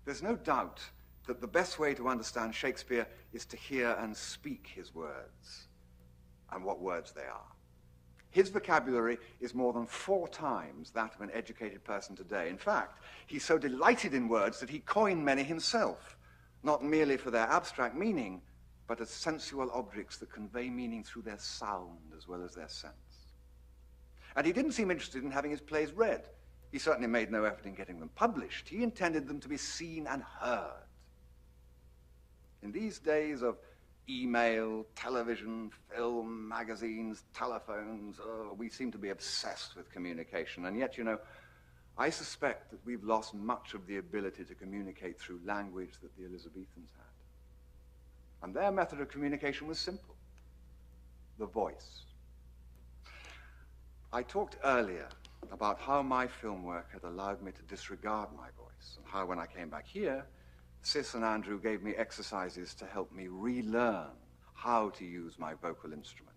There's no doubt that the best way to understand Shakespeare is to hear and speak his words, and what words they are. His vocabulary is more than 4 times that of an educated person today. In fact, he's so delighted in words that he coined many himself, not merely for their abstract meaning, but as sensual objects that convey meaning through their sound as well as their sense. And he didn't seem interested in having his plays read. He certainly made no effort in getting them published. He intended them to be seen and heard. In these days of email, television, film, magazines, telephones, we seem to be obsessed with communication. And yet, you know, I suspect that we've lost much of the ability to communicate through language that the Elizabethans had. And their method of communication was simple: the voice. I talked earlier about how my film work had allowed me to disregard my voice, and how when I came back here, Cis and Andrew gave me exercises to help me relearn how to use my vocal instrument.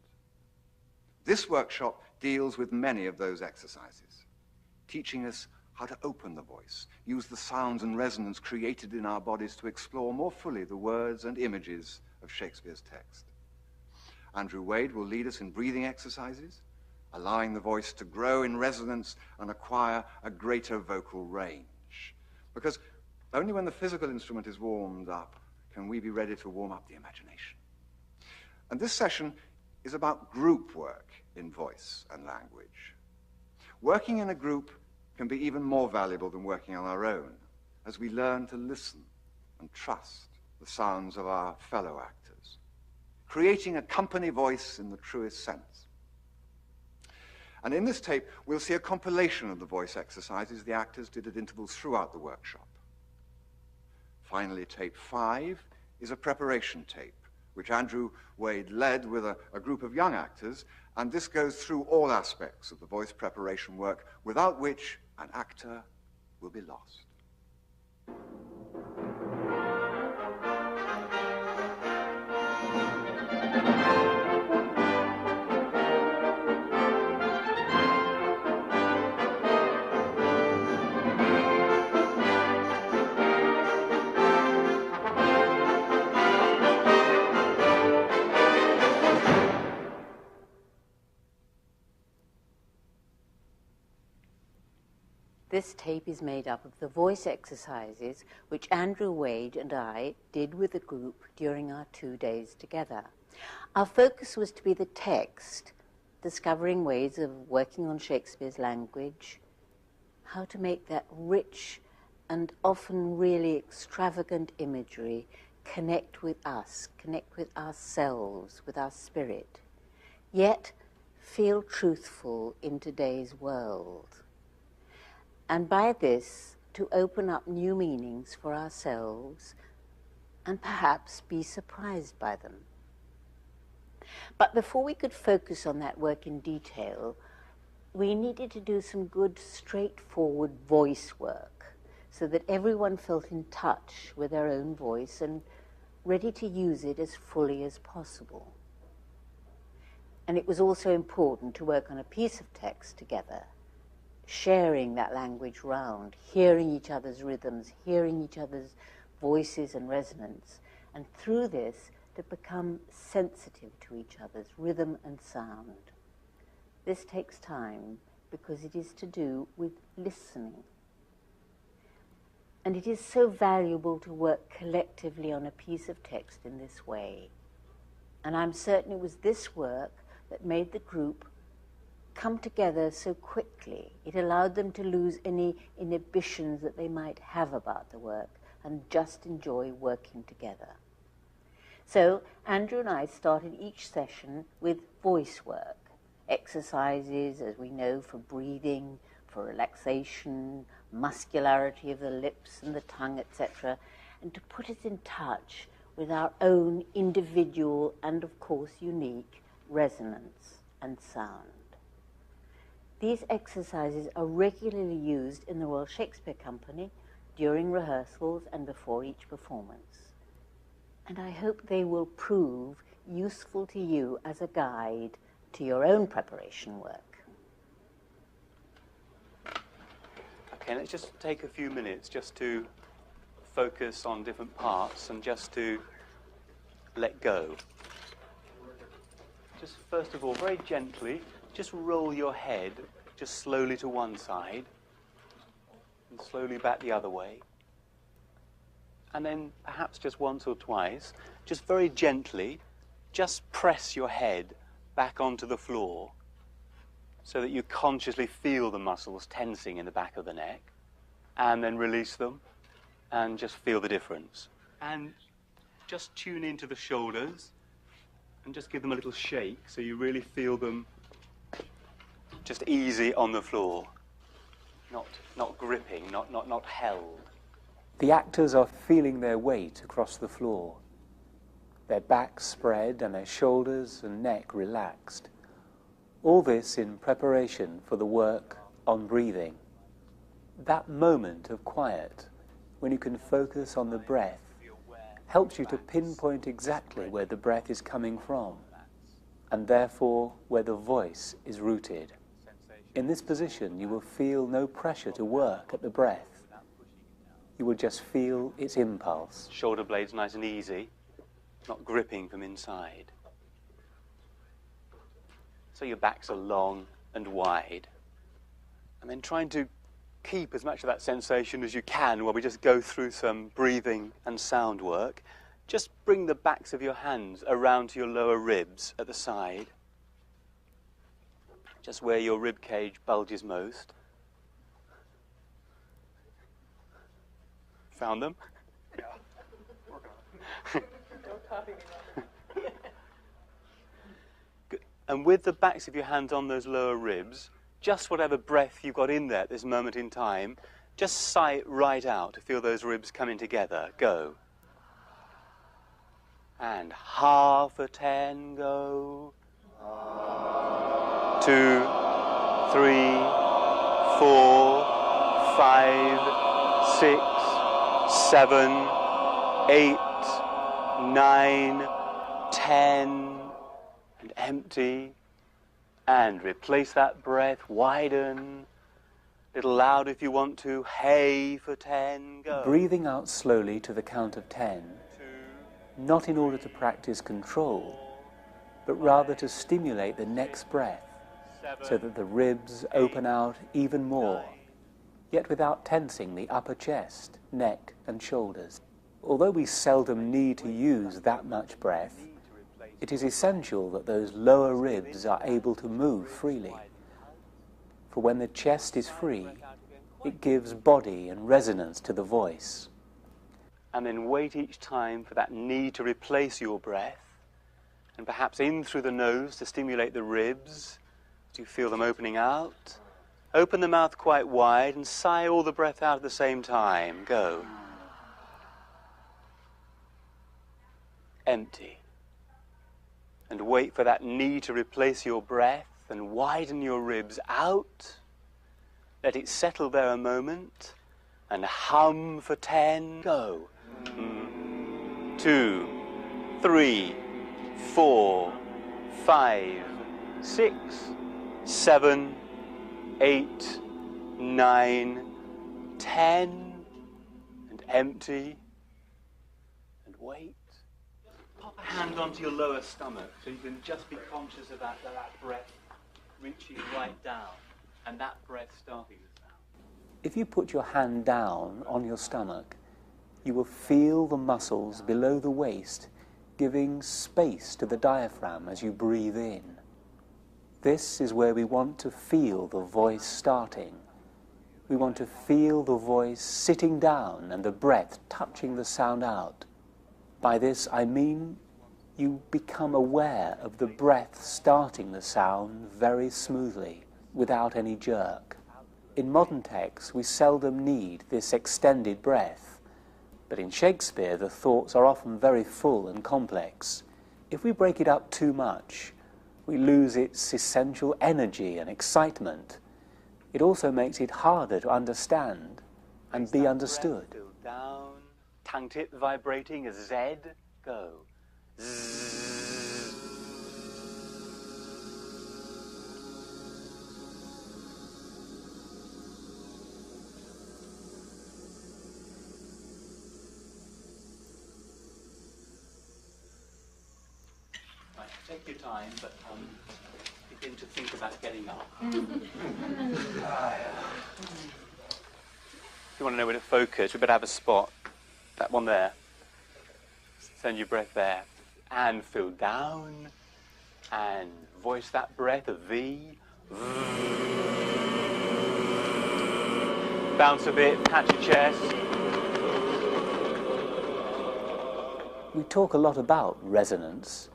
This workshop deals with many of those exercises, teaching us how to open the voice, use the sounds and resonance created in our bodies to explore more fully the words and images of Shakespeare's text. Andrew Wade will lead us in breathing exercises, allowing the voice to grow in resonance and acquire a greater vocal range. Because only when the physical instrument is warmed up can we be ready to warm up the imagination. And this session is about group work in voice and language. Working in a group can be even more valuable than working on our own, as we learn to listen and trust the sounds of our fellow actors, creating a company voice in the truest sense. And in this tape, we'll see a compilation of the voice exercises the actors did at intervals throughout the workshop. Finally, tape 5 is a preparation tape, which Andrew Wade led with a group of young actors, and this goes through all aspects of the voice preparation work, without which an actor will be lost. This tape is made up of the voice exercises which Andrew Wade and I did with the group during our 2 days together. Our focus was to be the text, discovering ways of working on Shakespeare's language, how to make that rich and often really extravagant imagery connect with us, connect with ourselves, with our spirit, yet feel truthful in today's world. And by this, to open up new meanings for ourselves and perhaps be surprised by them. But before we could focus on that work in detail, we needed to do some good, straightforward voice work so that everyone felt in touch with their own voice and ready to use it as fully as possible. And it was also important to work on a piece of text together, sharing that language round, hearing each other's rhythms, hearing each other's voices and resonance, and through this to become sensitive to each other's rhythm and sound. This takes time because it is to do with listening. And it is so valuable to work collectively on a piece of text in this way. And I'm certain it was this work that made the group come together so quickly. It allowed them to lose any inhibitions that they might have about the work and just enjoy working together. So Andrew and I started each session with voice work, exercises, as we know, for breathing, for relaxation, muscularity of the lips and the tongue, etc., and to put us in touch with our own individual and, of course, unique resonance and sound. These exercises are regularly used in the Royal Shakespeare Company during rehearsals and before each performance. And I hope they will prove useful to you as a guide to your own preparation work. Okay, let's just take a few minutes just to focus on different parts and just to let go. Just first of all, very gently, just roll your head just slowly to one side and slowly back the other way. And then perhaps just once or twice, just very gently, just press your head back onto the floor so that you consciously feel the muscles tensing in the back of the neck, and then release them and just feel the difference. And just tune into the shoulders and just give them a little shake so you really feel them just easy on the floor, not gripping, not held. The actors are feeling their weight across the floor, their backs spread and their shoulders and neck relaxed. All this in preparation for the work on breathing. That moment of quiet, when you can focus on the breath, helps you to pinpoint exactly where the breath is coming from, and therefore where the voice is rooted. In this position, you will feel no pressure to work at the breath. You will just feel its impulse. Shoulder blades nice and easy, not gripping from inside. So your backs are long and wide. And then trying to keep as much of that sensation as you can while we just go through some breathing and sound work. Just bring the backs of your hands around to your lower ribs at the side, just where your rib cage bulges most. Found them? Yeah, working on it. Don't copy me. Good. And with the backs of your hands on those lower ribs, just whatever breath you've got in there at this moment in time, just sigh it right out to feel those ribs coming together. Go. And 10, go. 2, 3, 4, 5, 6, 7, 8, 9, 10, and empty. And replace that breath, widen. A little louder if you want to. Hey for 10, go. Breathing out slowly to the count of 10, not in order to practice control, but rather to stimulate the next breath, so that the ribs open out even more, yet without tensing the upper chest, neck and shoulders. Although we seldom need to use that much breath, it is essential that those lower ribs are able to move freely. For when the chest is free, it gives body and resonance to the voice. And then wait each time for that need to replace your breath, and perhaps in through the nose to stimulate the ribs. Do you feel them opening out? Open the mouth quite wide and sigh all the breath out at the same time. Go. Empty. And wait for that need to replace your breath and widen your ribs out. Let it settle there a moment and hum for 10. Go. 2, 3, 4, 5, 6, 7, 8, 9, 10, and empty, and wait. Pop a hand onto your lower stomach so you can just be conscious of that breath reaching right down, and that breath starting the sound. If you put your hand down on your stomach, you will feel the muscles below the waist giving space to the diaphragm as you breathe in. This is where we want to feel the voice starting. We want to feel the voice sitting down and the breath touching the sound out. By this I mean you become aware of the breath starting the sound very smoothly, without any jerk. In modern texts, we seldom need this extended breath, but in Shakespeare the thoughts are often very full and complex. If we break it up too much, we lose its essential energy and excitement. It also makes it harder to understand and be understood. Down, tongue tip vibrating as Z, go. Zzz. Take your time, but begin to think about getting up. If you want to know where to focus, we better have a spot. That one there. Send your breath there. And feel down. And voice that breath, a V. Bounce a bit, pat your chest. We talk a lot about resonance.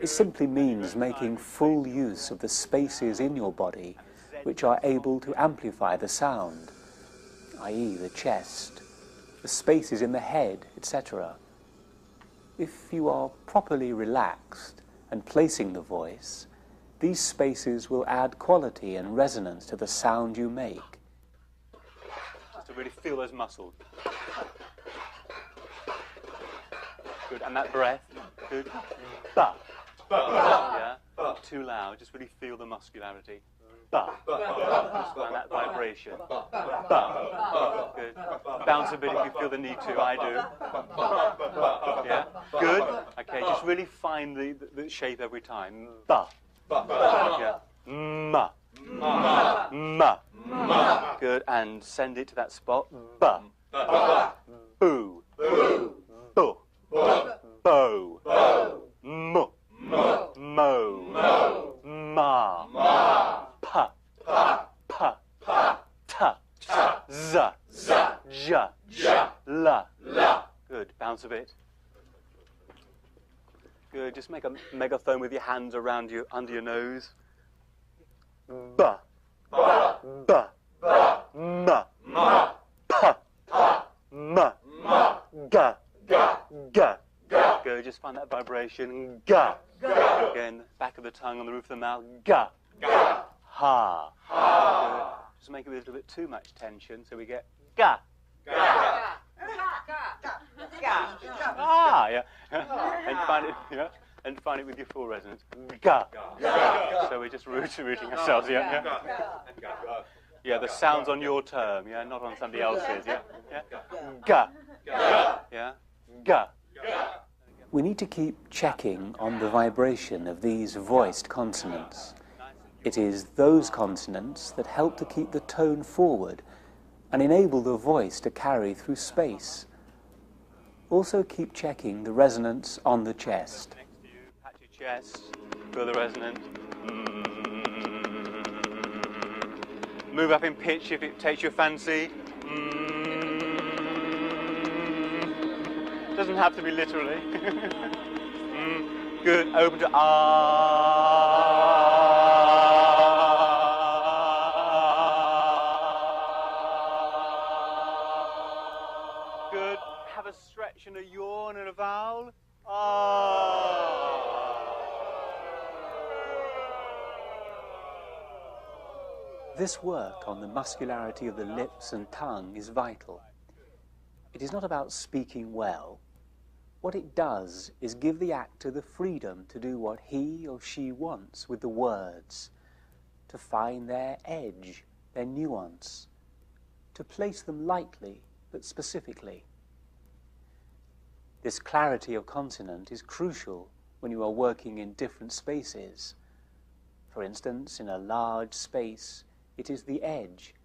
It simply means making full use of the spaces in your body which are able to amplify the sound, i.e. the chest, the spaces in the head, etc. If you are properly relaxed and placing the voice, these spaces will add quality and resonance to the sound you make. Just to really feel those muscles. Good, and that breath, good. Ba. Yeah, not too loud, just really feel the muscularity. Ba. And that vibration. Ba. Good. Bounce a bit if you feel the need to, I do. Yeah, good. Okay, just really find the shape every time. Ba. Yeah. Ma. Ma. Good, and send it to that spot. Ba. Boo. Boo. Bo. Mo. Mo. Ma. Pa. Pa. Ta. Za. Ja. La. Good. Bounce a bit. Good. Just make a megaphone with your hands around you, under your nose. Ba. Ba. Ma. Pa. Ma. Ga. Ga. Go, just find that vibration. Ga. Again, back of the tongue on the roof of the mouth. Ga. Ha. Good. Just make it with a little bit too much tension, so we get ga. Ah, yeah. And find it, yeah. And find it with your full resonance. Ga. So we're just rooting ourselves, yeah. Yeah, the sound's on your term, yeah, not on somebody else's, yeah. Ga. Yeah. Ga. We need to keep checking on the vibration of these voiced consonants. It is those consonants that help to keep the tone forward and enable the voice to carry through space. Also keep checking the resonance on the chest. Next to you, pat your chest, feel the resonance. Move up in pitch if it takes your fancy. Doesn't have to be literally. Good. Open to Good. Have a stretch and a yawn and a vowel. This work on the muscularity of the lips and tongue is vital. It is not about speaking well. What it does is give the actor the freedom to do what he or she wants with the words, to find their edge, their nuance, to place them lightly but specifically. This clarity of consonant is crucial when you are working in different spaces. For instance, in a large space, it is the edge,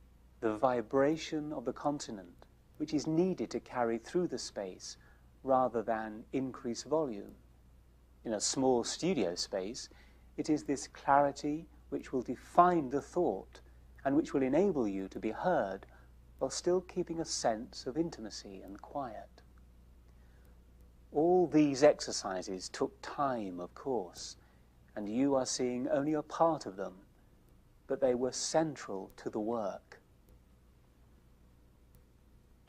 the vibration of the consonant, which is needed to carry through the space rather than increase volume. In a small studio space, it is this clarity which will define the thought and which will enable you to be heard while still keeping a sense of intimacy and quiet. All these exercises took time, of course, and you are seeing only a part of them, but they were central to the work.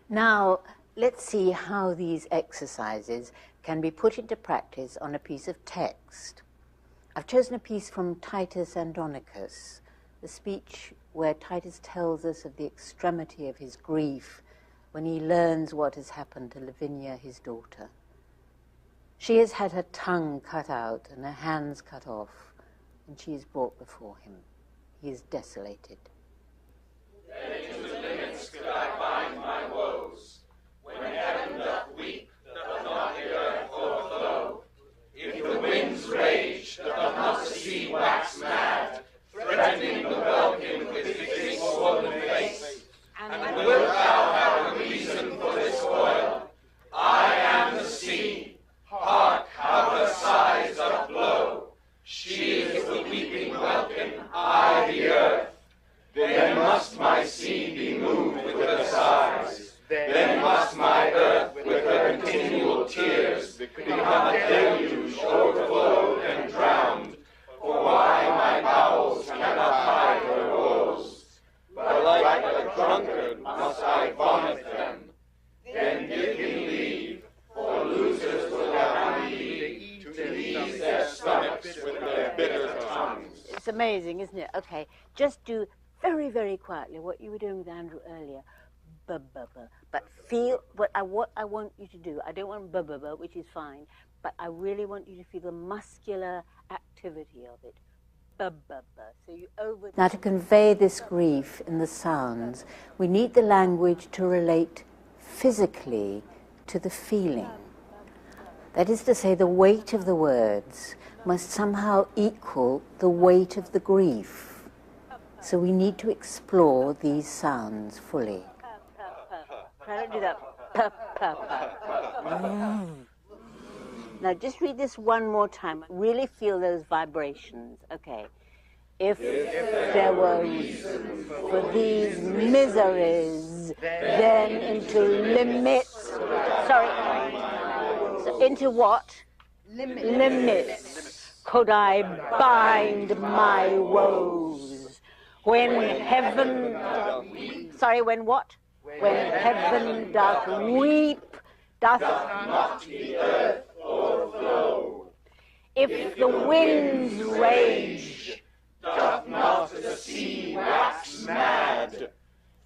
Now, let's see how these exercises can be put into practice on a piece of text. I've chosen a piece from Titus Andronicus, the speech where Titus tells us of the extremity of his grief when he learns what has happened to Lavinia, his daughter. She has had her tongue cut out and her hands cut off, and she is brought before him. He is desolated. Then into limits could I bind my woes, when heaven doth weep, doth not the earth o'erflow. If the winds rage, amazing, isn't it? Okay, just do very, very quietly what you were doing with Andrew earlier. But feel what I want you to do. I don't want which is fine, but I really want you to feel the muscular activity of it. So you over. Now, to convey this grief in the sounds, we need the language to relate physically to the feeling. That is to say, the weight of the words must somehow equal the weight of the grief. So we need to explore these sounds fully. Try to do that. Now just read this one more time. Really feel those vibrations. Okay. If there were reason for these miseries, then into limits. Sorry. So into what? Limits. Could I bind my woes? When heaven. Sorry, when what? When heaven doth weep, doth not the earth o'erflow. If the winds rage, doth not the sea wax mad,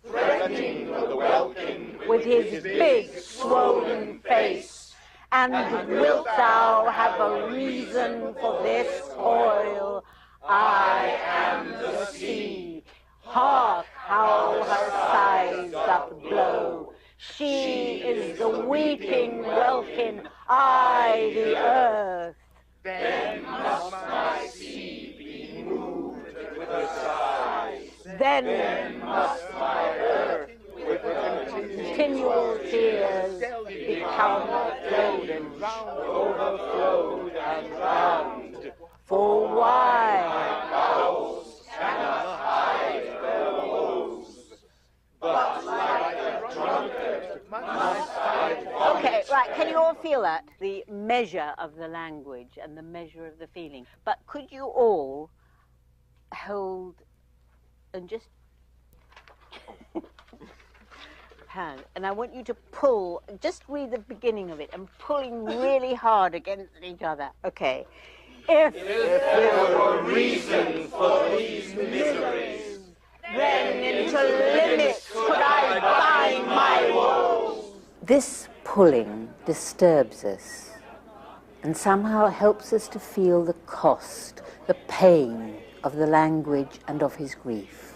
threatening the welkin with his big swollen face? And wilt thou have a reason for this toil? I am the sea. Hark how her sighs doth blow. She is the weeping welkin, I the earth. Then must my sea be moved with her sighs. Then must my earth with continual tears become floated, overflowed and drowned. For why? Bowels cannot hide their woes, but like a drunkard must hide. Okay, right, can you all feel that? The measure of the language and the measure of the feeling. But could you all hold and just hand, and I want you to pull, just read the beginning of it, and pulling really hard against each other. Okay. If there were reason for these miseries, then into limits could I bind my woes. This pulling disturbs us and somehow helps us to feel the cost, the pain of the language and of his grief.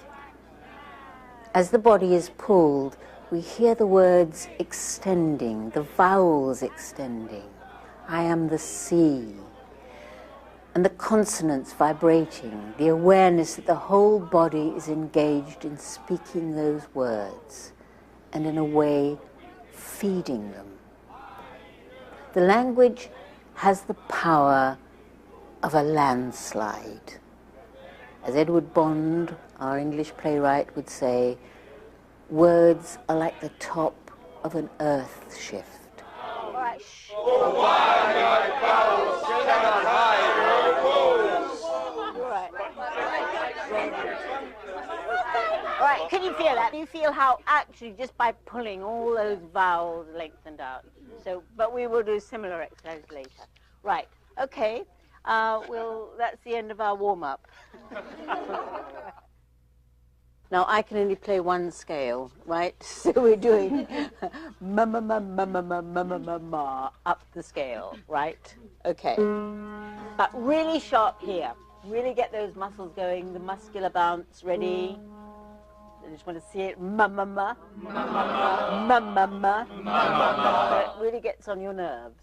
As the body is pulled, we hear the words extending, the vowels extending. I am the sea. And the consonants vibrating, the awareness that the whole body is engaged in speaking those words and in a way feeding them. The language has the power of a landslide. As Edward Bond, our English playwright, would say, words are like the top of an earth shift. Oh, why my bowels cannot hide her woes. All right, can you feel that? Can you feel how actually just by pulling all those vowels lengthened out? So, but we will do similar exercises later. Right, okay. That's the end of our warm-up. Now, I can only play one scale, right? So we're doing ma ma ma ma ma ma ma ma ma ma up the scale, right? Okay. But really sharp here. Really get those muscles going, the muscular bounce. Ready? I just want to see it. Ma ma ma. Ma ma ma. Ma ma ma. Ma ma ma. It really gets on your nerves.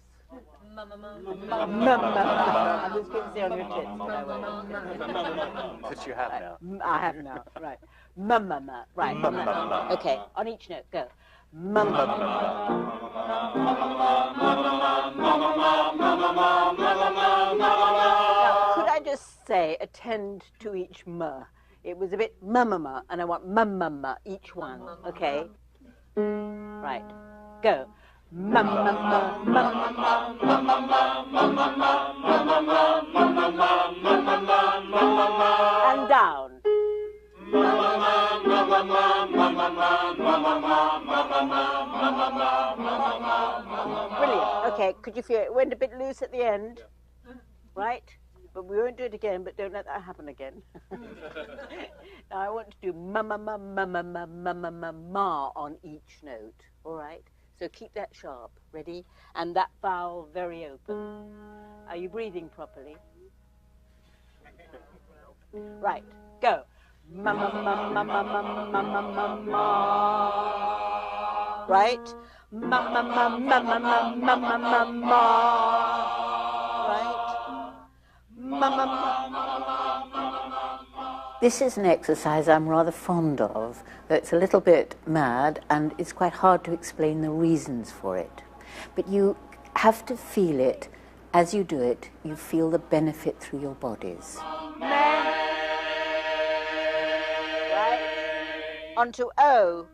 Ma ma ma. Ma ma ma. I'm just going to say on your tits. Which you have now. I have now, right. Ma ma ma. Right. Ma ma ma. Okay, on each note, go. Ma ma ma. Now, could I just say, attend to each ma? It was a bit ma ma ma, and I want ma ma ma, each one, okay? Right, go. Ma ma ma, ma ma ma, ma ma ma, ma ma ma, ma ma ma, ma ma ma, ma ma ma, ma ma ma, and down. Ma ma ma, ma ma ma, ma ma ma, ma ma ma, ma ma ma, ma ma ma, ma ma ma. Brilliant. Okay, could you feel it? It went a bit loose at the end, right? but we won't do it again, but don't let that happen again. Now I want to do ma on each note, all right? So keep that sharp, ready? And that vowel very open. Are you breathing properly? Right, go. Ma. Right? Ma. Right? This is an exercise I'm rather fond of, though it's a little bit mad and it's quite hard to explain the reasons for it. But you have to feel it. As you do it, you feel the benefit through your bodies. Right? Onto O.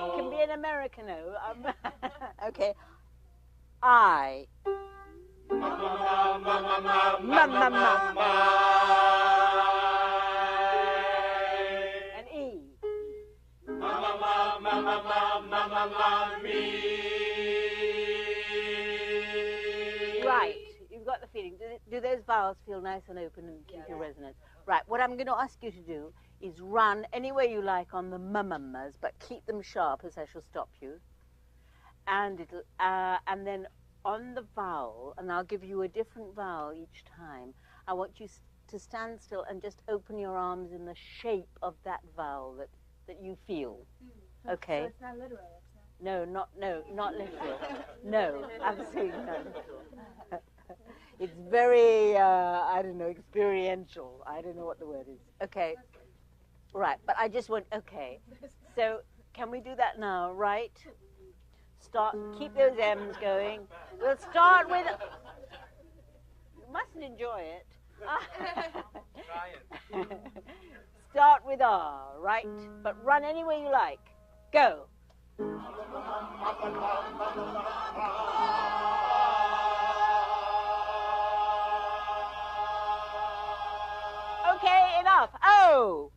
It can be an American O. Okay. I. And E. Right, you've got the feeling. Do those vowels feel nice and open and keep your resonance? Right, what I'm going to ask you to do is run any way you like on the mummas, but keep them sharp as I shall stop you. And it'll, and then on the vowel, and I'll give you a different vowel each time, I want you to stand still and just open your arms in the shape of that vowel that you feel. Okay? So it's not literal, it's No, not. not literal. No, absolutely not literal. It's very, I don't know, experiential. I don't know what the word is. Okay. Right, but I just want, okay. So can we do that now, right? Keep those M's going. We'll start with, you mustn't enjoy it. Start with R, right? But run any way you like. Go. Okay, enough. Oh.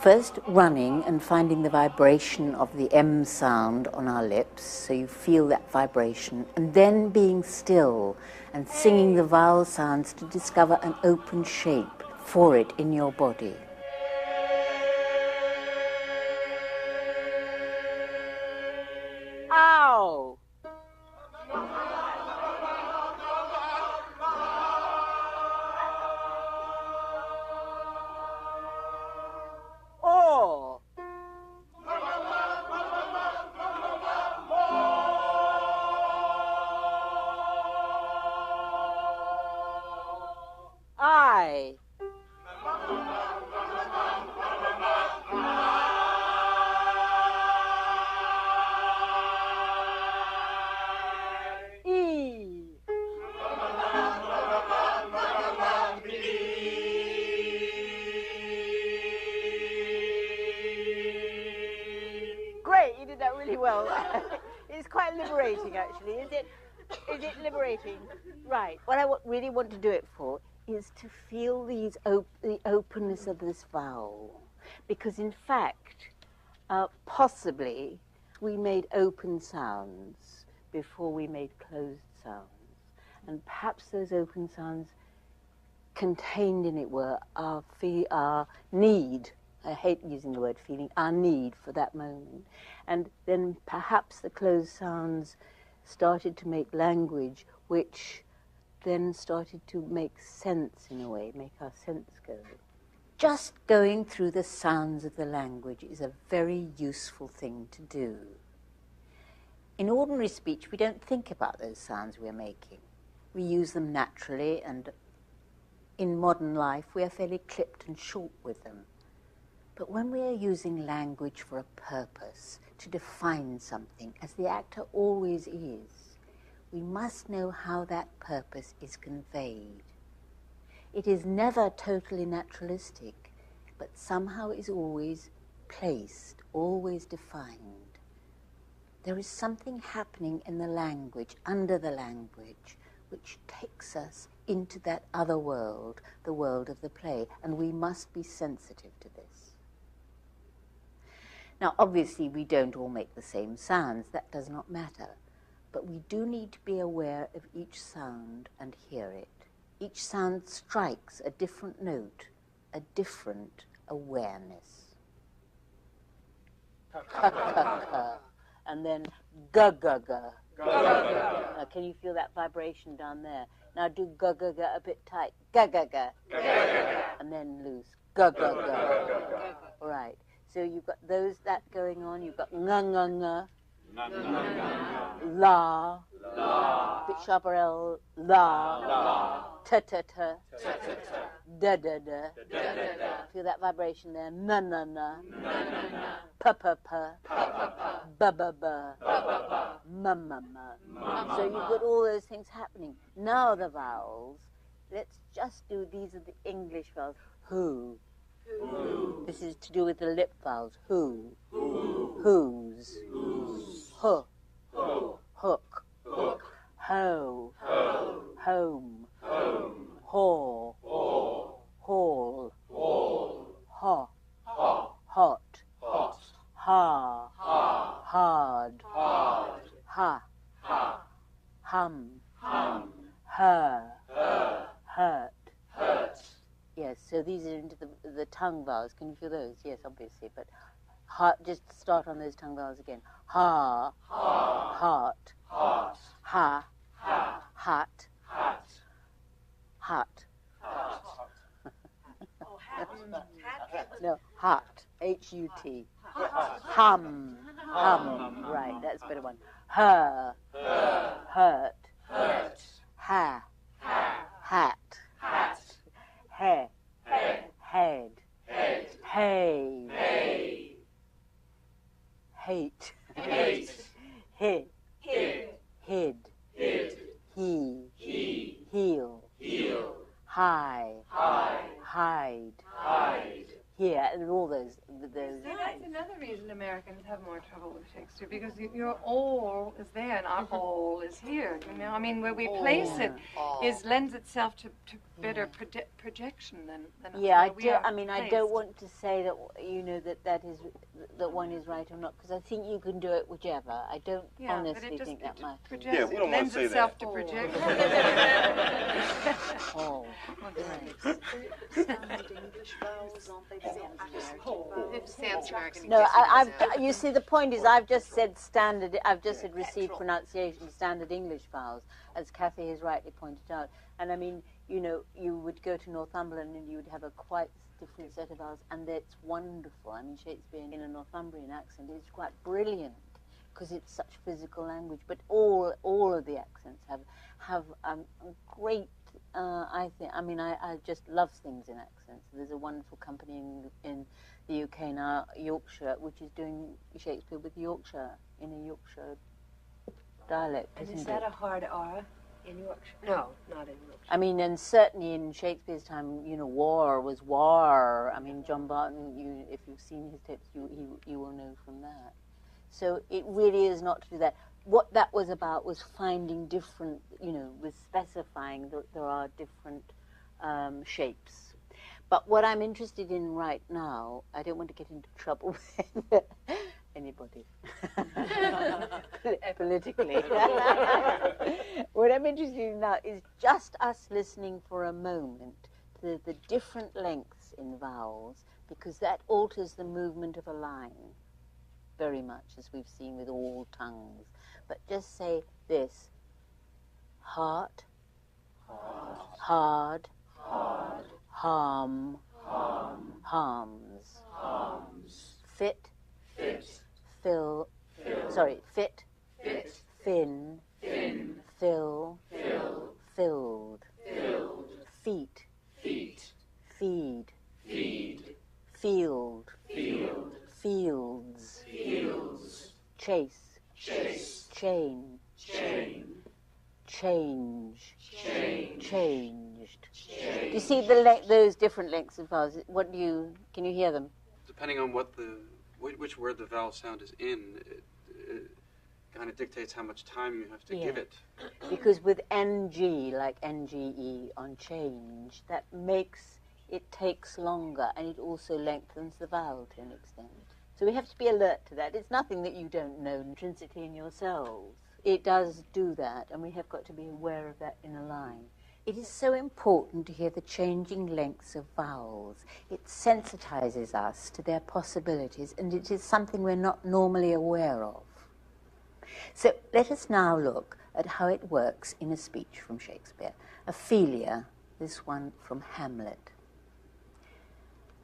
First running and finding the vibration of the M sound on our lips, so you feel that vibration, and then being still and singing the vowel sounds to discover an open shape for it in your body. Ow! Oh! I. E. Great, you did that really well. It's quite liberating, actually. Is it liberating? Right. What I really want to do it for is to feel the openness of this vowel. Because, in fact, possibly we made open sounds before we made closed sounds. And perhaps those open sounds contained in it were our need. I hate using the word feeling, our need for that moment. And then perhaps the closed sounds started to make language, which then started to make sense in a way, make our sense go. Just going through the sounds of the language is a very useful thing to do. In ordinary speech, we don't think about those sounds we're making. We use them naturally, and in modern life, we are fairly clipped and short with them. But when we are using language for a purpose, to define something, as the actor always is, we must know how that purpose is conveyed. It is never totally naturalistic, but somehow is always placed, always defined. there is something happening in the language, under the language, which takes us into that other world, the world of the play, and we must be sensitive to this. Now, obviously, we don't all make the same sounds. That does not matter. But we do need to be aware of each sound and hear it. Each sound strikes a different note, a different awareness. And then ga-ga-ga. Now, can you feel that vibration down there? Now do ga-ga-ga a bit tight. Ga-ga-ga. And then loose. Ga-ga-ga. All right. So you've got that going on. You've got nga-nga-nga. La. Bit sharper L. La. Ta-ta-ta. Da-da-da. Feel that vibration there. Na-na-na. Pa-pa-pa. Ba-ba-ba. Ma-ma-ma. So you've got all those things happening. Now the vowels. Let's just do, these are the English vowels. Who. This is to do with the lip vowels. Who. Whose. Huh. Hook. Ho. Home. Haw. Hall. Ha. Hot. Ha. Hard. Ha. Hum. Her. Hurt. Yes, so these are into the tongue vowels. Can you feel those? Yes, obviously, but just start on those tongue vowels again. Ha. Heart. Ha. Hut. Hut. No, hut. H-U-T. Hum. Right, that's a better one. Her. Hurt. Ha. Hat. He. Head. Hay. Hate. Hid. Hid. He. Heel. High. Hide. Here, and all those. See, that's another reason Americans have more trouble with Shakespeare, because your all is there and our all is here. You know, I mean, where we place it lends itself to better projection than I don't want to say that that one is right or not, because I think you can do it whichever. I don't honestly think that much. We don't want to say that. To projection. No, you see, the point is, I've just said received pronunciation standard English vowels, as Kathy has rightly pointed out. And I mean, you know, you would go to Northumberland and you would have a quite different set of vowels, and it's wonderful. I mean, Shakespeare in a Northumbrian accent is quite brilliant, because it's such physical language. But all of the accents have great. I just love things in accents. There's a wonderful company in the UK now, Yorkshire, which is doing Shakespeare with Yorkshire, in a Yorkshire dialect. And is that a hard R in Yorkshire? No, not in Yorkshire. I mean, and certainly in Shakespeare's time, you know, war was war. I mean, John Barton, if you've seen his tapes, you will know from that. So it really is not to do that. What that was about was finding different, was specifying that there are different shapes. But what I'm interested in right now, I don't want to get into trouble with anybody politically. What I'm interested in now is just us listening for a moment to the different lengths in vowels, because that alters the movement of a line very much, as we've seen with all tongues. But just say this: heart, hard, harm, harms, fit, fill, fit, fin, fill, filled, feet, feed, field, fields, chase, chain, change, changed. Do you see those different lengths of vowels? Can you hear them? Depending on which word the vowel sound is in, kind of dictates how much time you have to give it. Because with NG, like NGE on change, that makes it takes longer, and it also lengthens the vowel to an extent. So we have to be alert to that. It's nothing that you don't know intrinsically in yourselves. It does do that, and we have got to be aware of that in a line. It is so important to hear the changing lengths of vowels. It sensitizes us to their possibilities, and it is something we're not normally aware of. So let us now look at how it works in a speech from Shakespeare. Ophelia, this one from Hamlet.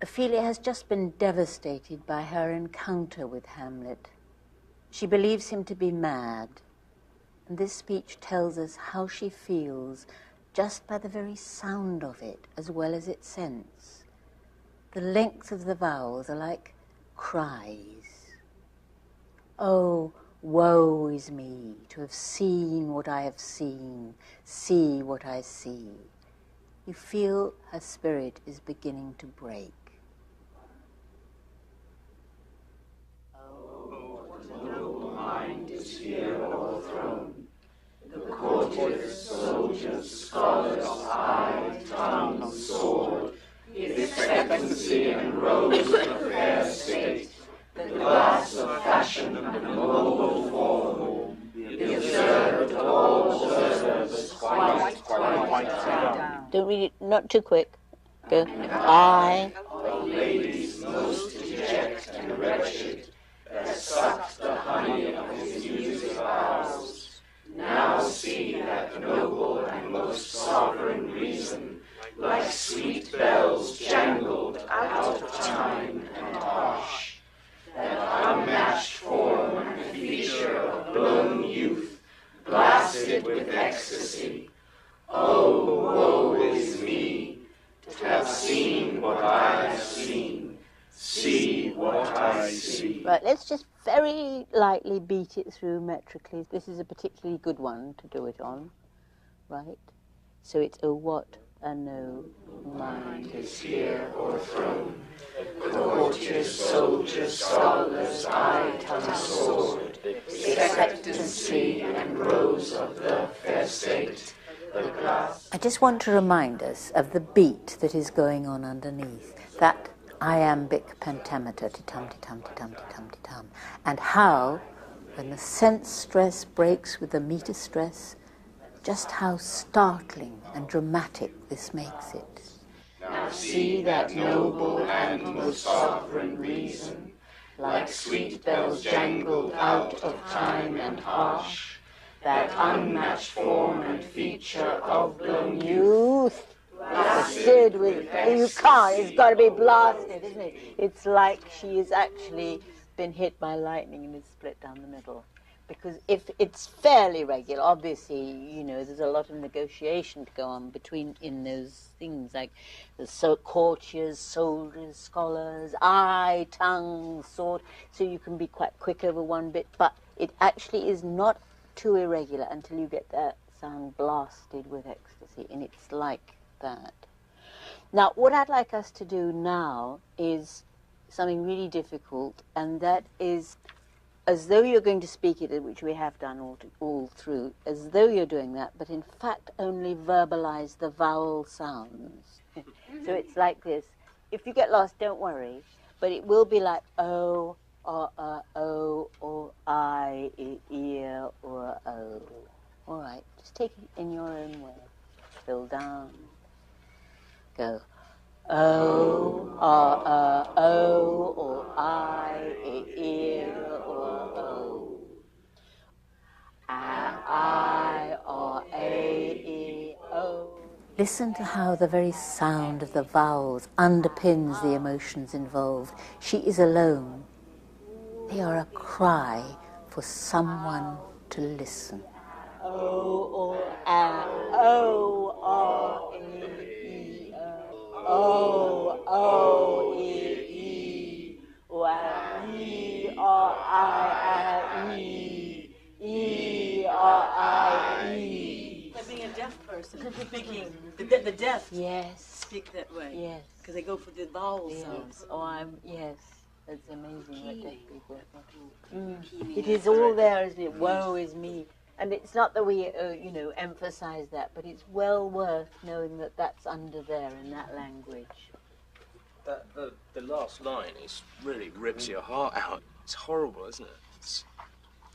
Ophelia has just been devastated by her encounter with Hamlet. She believes him to be mad, and this speech tells us how she feels just by the very sound of it, as well as its sense. The length of the vowels are like cries. Oh, woe is me, to have seen what I have seen, see what I see. You feel her spirit is beginning to break. No mind is here o'erthrown. The courtiers, soldiers, scholars, eye, tongue, sword, expectancy and rose of fair state, the glass of fashion and the mobile form, the observed of all observers, quite down. Don't read it, not too quick. Go. I. Of ladies most deject and wretched, that sucked the honey of his music vows, now see that noble and most sovereign reason, like sweet bells jangled out of time and harsh, that unmatched form and feature of blown youth, blasted with ecstasy. Oh, woe is me, to have seen what I have seen, see what I see. Right, let's just very lightly beat it through metrically. This is a particularly good one to do it on, right? So it's a what, a no, mind is here o'erthrown. The courtiers, soldiers, scholars, eye, tongue, sword, expectancy and rose of the fair state, the glass. I just want to remind us of the beat that is going on underneath, that iambic pentameter, ti-tum, ti-tum, ti-tum, ti-tum, ti-tum, and how, when the sense stress breaks with the meter stress, just how startling and dramatic this makes it. Now see that noble and most sovereign reason, like sweet bells jangled out of time and harsh, that unmatched form and feature of blown youth, blasted with, you can't, it's got to be blasted, isn't it? It's like she has actually been hit by lightning and is split down the middle. Because if it's fairly regular, obviously, you know, there's a lot of negotiation to go on between, in those things, like the courtiers, soldiers, scholars, eye, tongue, sword, so you can be quite quick over one bit, but it actually is not too irregular until you get that sound blasted with ecstasy, and it's like that. Now, what I'd like us to do now is something really difficult, and that is, as though you're going to speak it, which we have done all through, as though you're doing that, but in fact only verbalize the vowel sounds. So it's like this. If you get lost, don't worry, but it will be like O, or O, or I, ear, or O. All right, just take it in your own way. Fill down. Go. O, or O, or I, ear, or O. I, or A, E, O. Listen to how the very sound of the vowels underpins the emotions involved. She is alone. They are a cry for someone to listen. O, or A, O, or E, O, O, E, O, E, or I, E, or I, E. Like being a deaf person, speaking, the deaf yes. speak that way. Yes. Because they go for the vowel sounds. Oh, yes. It's amazing what deaf people have. It is all there, isn't it? Woe is me. And it's not that we, emphasize that, but it's well worth knowing that that's under there in that language. The last line really rips your heart out. It's horrible, isn't it?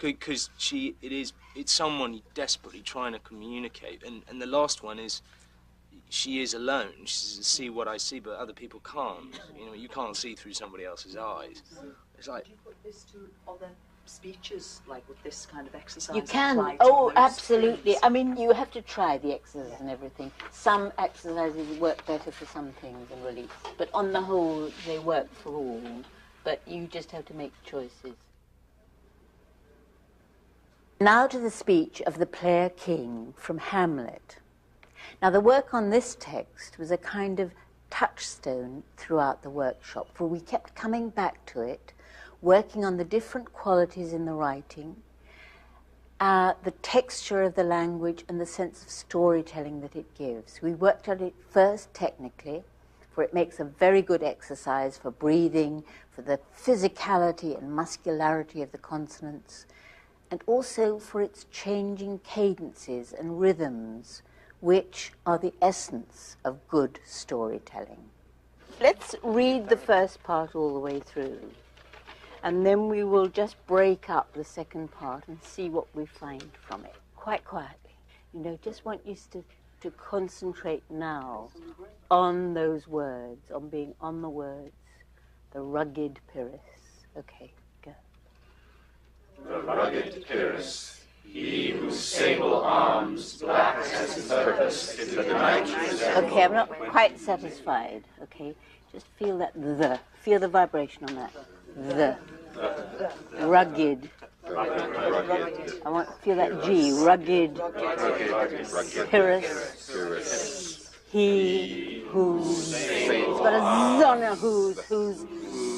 Because it's someone desperately trying to communicate, and the last one is, she is alone. She says, see what I see, but other people can't. You can't see through somebody else's eyes. It's like... Do you put this to other speeches, like with this kind of exercise? You can. Oh, absolutely. Things? I mean, you have to try the exercises and everything. Some exercises work better for some things and release, but on the whole, they work for all. But you just have to make choices. Now to the speech of the player king from Hamlet. Now, the work on this text was a kind of touchstone throughout the workshop, for we kept coming back to it, working on the different qualities in the writing, the texture of the language and the sense of storytelling that it gives. We worked on it first technically, for it makes a very good exercise for breathing, for the physicality and muscularity of the consonants, and also for its changing cadences and rhythms, which are the essence of good storytelling. Let's read the first part all the way through, and then we will just break up the second part and see what we find from it, quite quietly. Just want you to concentrate now on those words, on being on the words, the rugged Pyrrhus. Okay, go. The rugged Pyrrhus, he whose sable arms black as his purpose did the night resemble. Okay, I'm not quite satisfied, okay? Just feel that feel the vibration on that. Rugged. I want to feel that G, rugged Pyrrhus. He whose, it's got a zona whose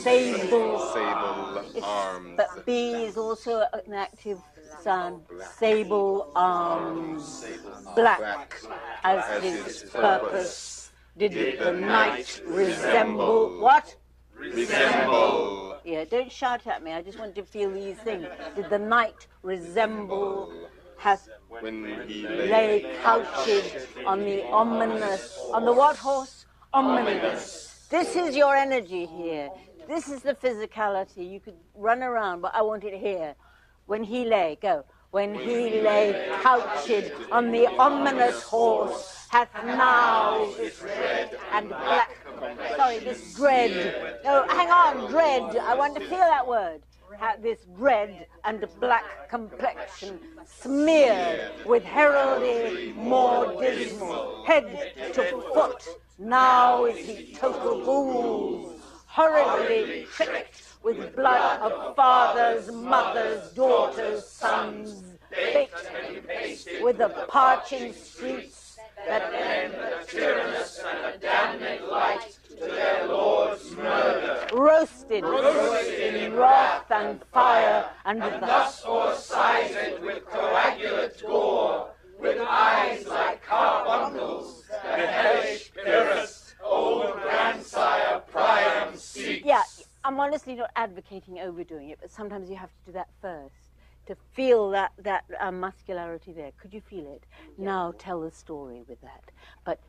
sable arms. But B is also an active sound. Sable arms, black as his purpose. Did the night resemble what? Resemble. Yeah, don't shout at me. I just want to feel these things. Did the night resemble? When he lay couched on the ominous, on the what horse? Ominous. This is your energy here. This is the physicality. You could run around, but I want it here. When he lay, go. When he lay couched on the ominous horse, hath now this red and black. Sorry, this dread. No, hang on, dread. I want to feel that word. This red and black complexion smeared with heraldry more dismal, head to foot. Now is he total fool, horribly tricked with blood of fathers, mothers, daughters, sons, baked with the parching streets that lend a tyrannous and a damned light to their lord's murder. Roasted in wrath and fire, and thus o'ersized with coagulate gore, with eyes like carbuncles, the hellish Pyrrhus, old grandsire Priam seeks. Yeah, I'm honestly not advocating overdoing it, but sometimes you have to do that first to feel that muscularity there. Could you feel it? Now tell the story with that. But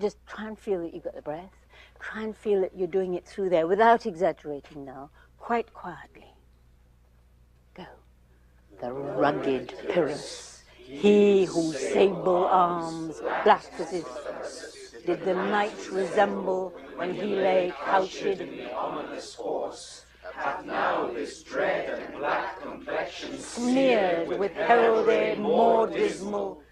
just try and feel that you've got the breath. Try and feel that you're doing it through there without exaggerating now, quite quietly. Go. The rugged Pyrrhus, he whose sable arms, black as his did the night resemble when he lay couched in the ominous horse, hath now this dread and black complexion smeared with heraldry more dismal,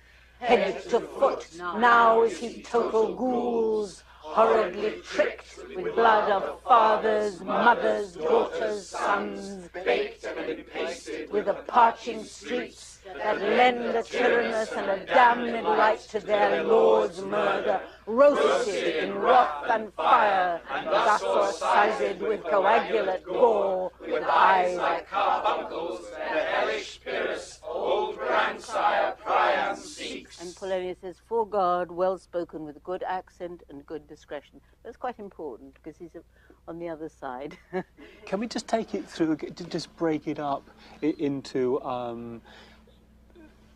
head to foot. Now is he total ghouls, horridly tricked with blood of fathers, mothers, daughters, sons, baked and pasted with the parching streets that lend a tyrannous and a damned light to their lord's murder, roasted in wrath and fire, and thus o'ersized with coagulate gore, with eyes like carbuncles, the hellish Pyrrhus, old grandsire Priam seeks. And Polonius says, for before God, well spoken with good accent and good discretion. That's quite important because he's on the other side. Can we just take it through, just break it up into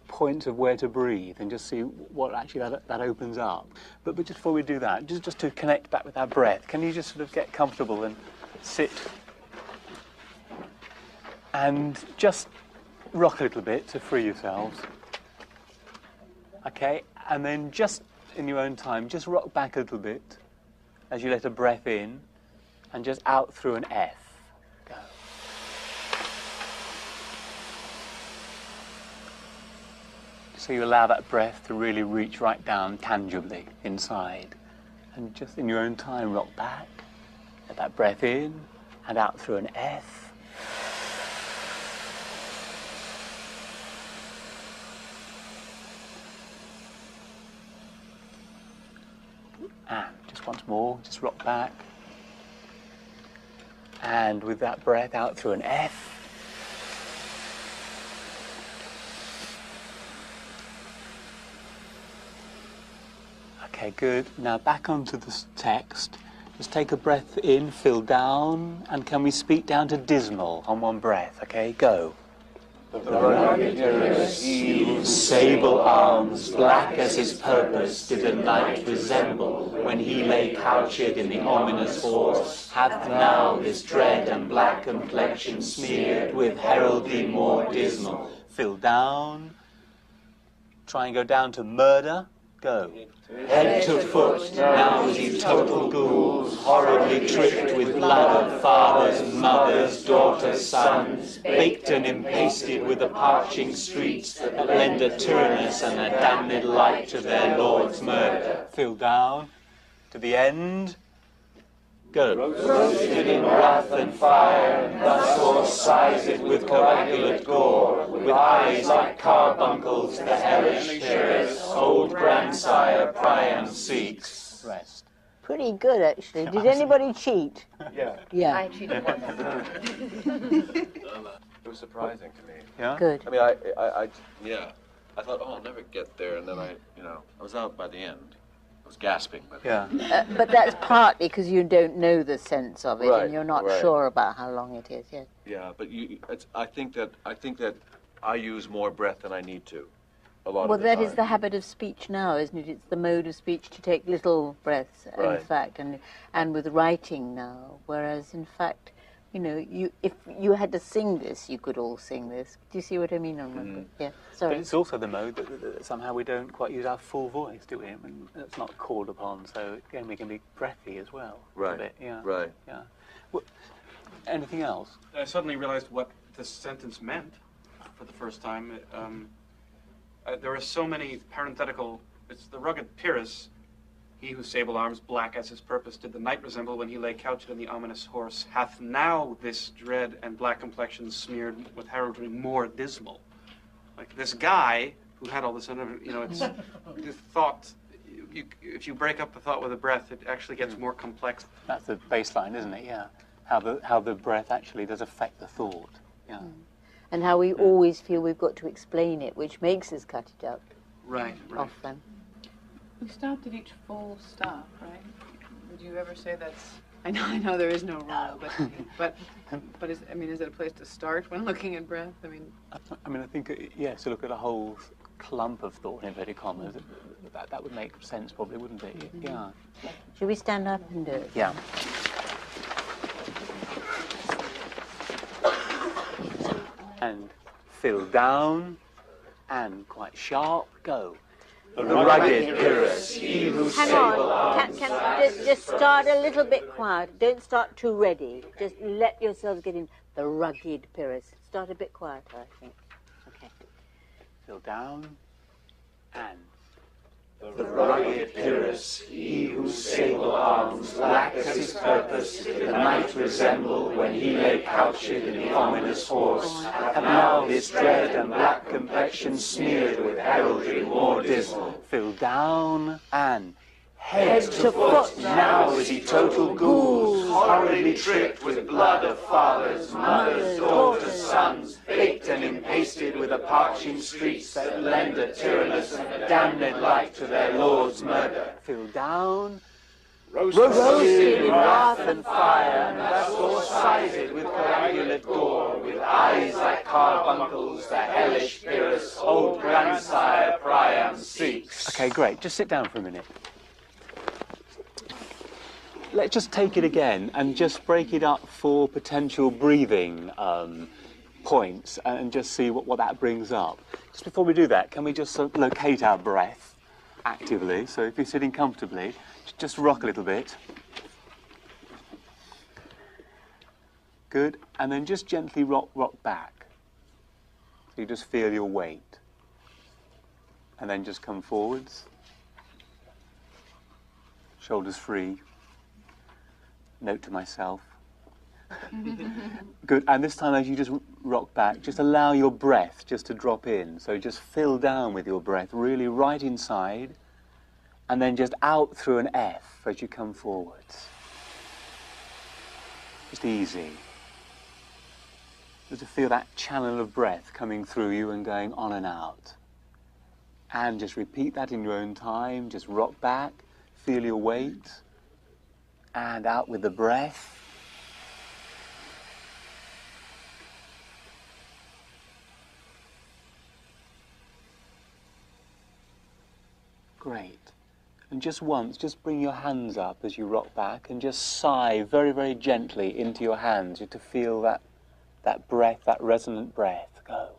points of where to breathe and just see what actually that opens up. But just before we do that, just to connect back with our breath, can you just sort of get comfortable and sit and just rock a little bit to free yourselves? Okay, and then just in your own time, just rock back a little bit as you let a breath in and just out through an F. Go. So you allow that breath to really reach right down tangibly inside. And just in your own time, rock back. Let that breath in and out through an F. And just once more, just rock back. And with that breath out through an F. Okay, good. Now back onto the text. Just take a breath in, fill down, and can we speak down to dismal on one breath? Okay, go. The rugged Pyrrhus, he whose sable arms, black as his purpose, did a knight resemble, when he lay couched in the ominous horse, hath now this dread and black complexion smeared with heraldry more dismal. Fill down. Try and go down to murder. Go. Head to foot, now is he total ghouls, horribly tricked with blood of fathers, mothers, daughters, sons, baked and impasted with the parching streets that lend a tyrannous and a damned light to their lord's murder. Fill down to the end. Go. Roasted in wrath and fire, thus o'ersized with coagulate gore, with eyes like carbuncles, the hellish Pyrrhus, old grandsire Priam seeks. Rest. Pretty good, actually. Did anybody cheat? Yeah. Yeah. I cheated once. It was surprising to me. Yeah? Good. I mean, I thought, oh, I'll never get there, and then I was out by the end. I was gasping. Yeah. But that's partly because you don't know the sense of it, Right, and you're not right. sure about how long it is. Yes. Yeah, but I think that I use more breath than I need to. A lot Well, of the that time. is the habit of speech now, isn't it? It's the mode of speech to take little breaths, Right. in fact, and with writing now. Whereas, in fact, if you had to sing this, you could all sing this. Do you see what I mean? Yeah. But Sorry. it's also the mode that somehow we don't quite use our full voice, do we? I mean, it's not called upon, so again, we can be breathy as well. Right. A bit, yeah. Right. Yeah. Well, anything else? I suddenly realized what this sentence meant for the first time. There are so many parenthetical. It's the rugged Pyrrhus, he whose sable arms, black as his purpose, did the knight resemble when he lay couched in the ominous horse, hath now this dread and black complexion smeared with heraldry more dismal. Like this guy who had all this, it's the thought. If you break up the thought with a breath, it actually gets more complex. That's the baseline, isn't it? Yeah. How the breath actually does affect the thought. Yeah. And how we always feel we've got to explain it, which makes us cut it up Right. often. We stopped at each full stop, right? Would you ever say that's? I know there is no rule, but is it a place to start when looking at breath? I think yes, to look at a whole clump of thought in inverted commas, that would make sense, probably, wouldn't it? Mm-hmm. Yeah. Should we stand up and do it? Yeah. And fill down, and quite sharp, go. The rugged Pyrrhus, he whose Hang sable on. arms, Just start a little bit quiet. Don't start too ready. Just let yourselves get in. The rugged Pyrrhus. Start a bit quieter, I think. Okay. Fill down, and the rugged Pyrrhus, he whose sable arms, black as his purpose, did the knight resemble when he lay couched in the ominous horse, hath now his dread and black complexion smeared with heraldry more dismal. fill down, and Head to foot, now is he total ghouls, horribly tricked with blood of fathers, mothers, daughters, sons, baked and and pasted with the parching streets that lend a tyrannous and a damned light to their lord's murder. Fill down, roasted in wrath and fire, and thus o'er-sized with coagulate gore, with eyes like carbuncles, the hellish Pyrrhus, old grandsire Priam seeks. Okay, great. Just sit down for a minute. Let's just take it again and just break it up for potential breathing points and just see what that brings up. Just before we do that, can we just locate our breath actively? So if you're sitting comfortably, just rock a little bit. Good. And then just gently rock back. So you just feel your weight. And then just come forwards. Shoulders free. Note to myself. Good. And this time as you just rock back, just allow your breath just to drop in. So just fill down with your breath, really right inside, and then just out through an F as you come forwards. Just easy. Just to feel that channel of breath coming through you and going on and out. And just repeat that in your own time. Just rock back, feel your weight, and out with the breath. Great. And just once, just bring your hands up as you rock back and just sigh very, very gently into your hands to feel that breath, that resonant breath. Go.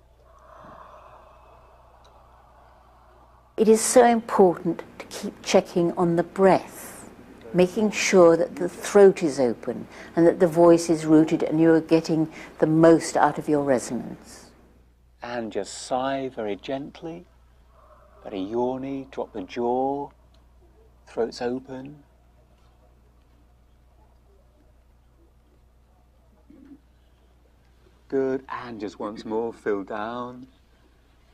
It is so important to keep checking on the breath, making sure that the throat is open and that the voice is rooted and you are getting the most out of your resonance. And just sigh very gently, very yawny, drop the jaw, throat's open. Good, and just once more, fill down,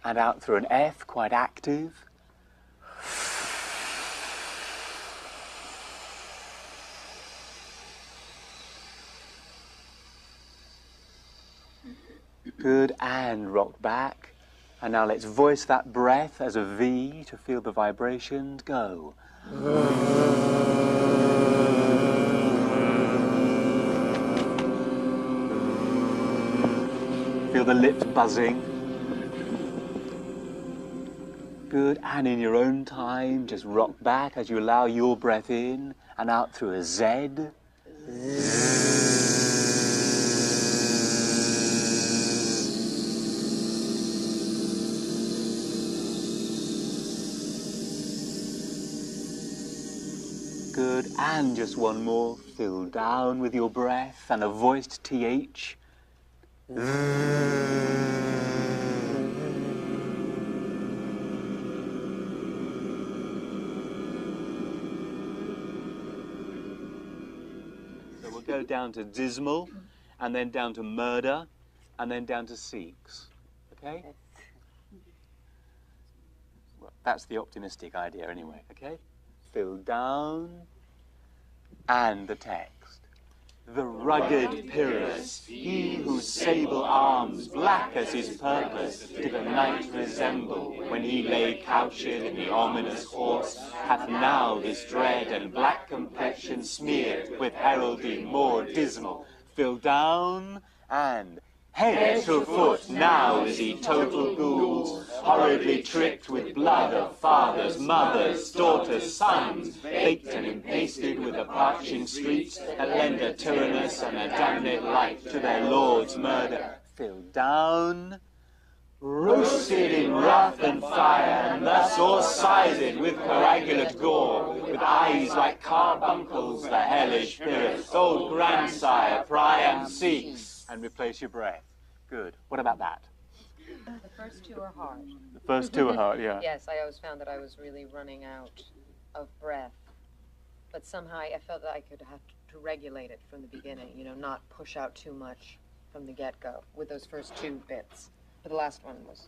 and out through an F, quite active. Good, and rock back. And now let's voice that breath as a V to feel the vibrations. Go. Feel the lips buzzing. Good, and in your own time, just rock back as you allow your breath in and out through a Z. Good, and just one more. Fill down with your breath and a voiced TH. So we'll go down to dismal, and then down to murder, and then down to seeks. Okay? Well, that's the optimistic idea anyway, okay? Fill down, and the text. The rugged Pyrrhus, he whose sable arms, black as his purpose, did a knight resemble, when he lay couched in the ominous horse, hath now this dread and black complexion smeared with heraldry more dismal. Fill down, and head to foot, now is he total ghouls, horridly tricked with blood of fathers, mothers, daughters, sons, baked and empasted with the parching streets that lend a tyrannous and a damned light to their lord's murder. Fill down, roasted in wrath and fire, and thus o'er-sized with coagulate gore, with eyes like carbuncles, the hellish Pyrrhus, old grandsire Priam seeks. And replace your breath. Good. What about that? The first two are hard. The first two are hard, yeah. Yes, I always found that I was really running out of breath. But somehow I felt that I could have to regulate it from the beginning, you know, not push out too much from the get-go with those first two bits. But the last one was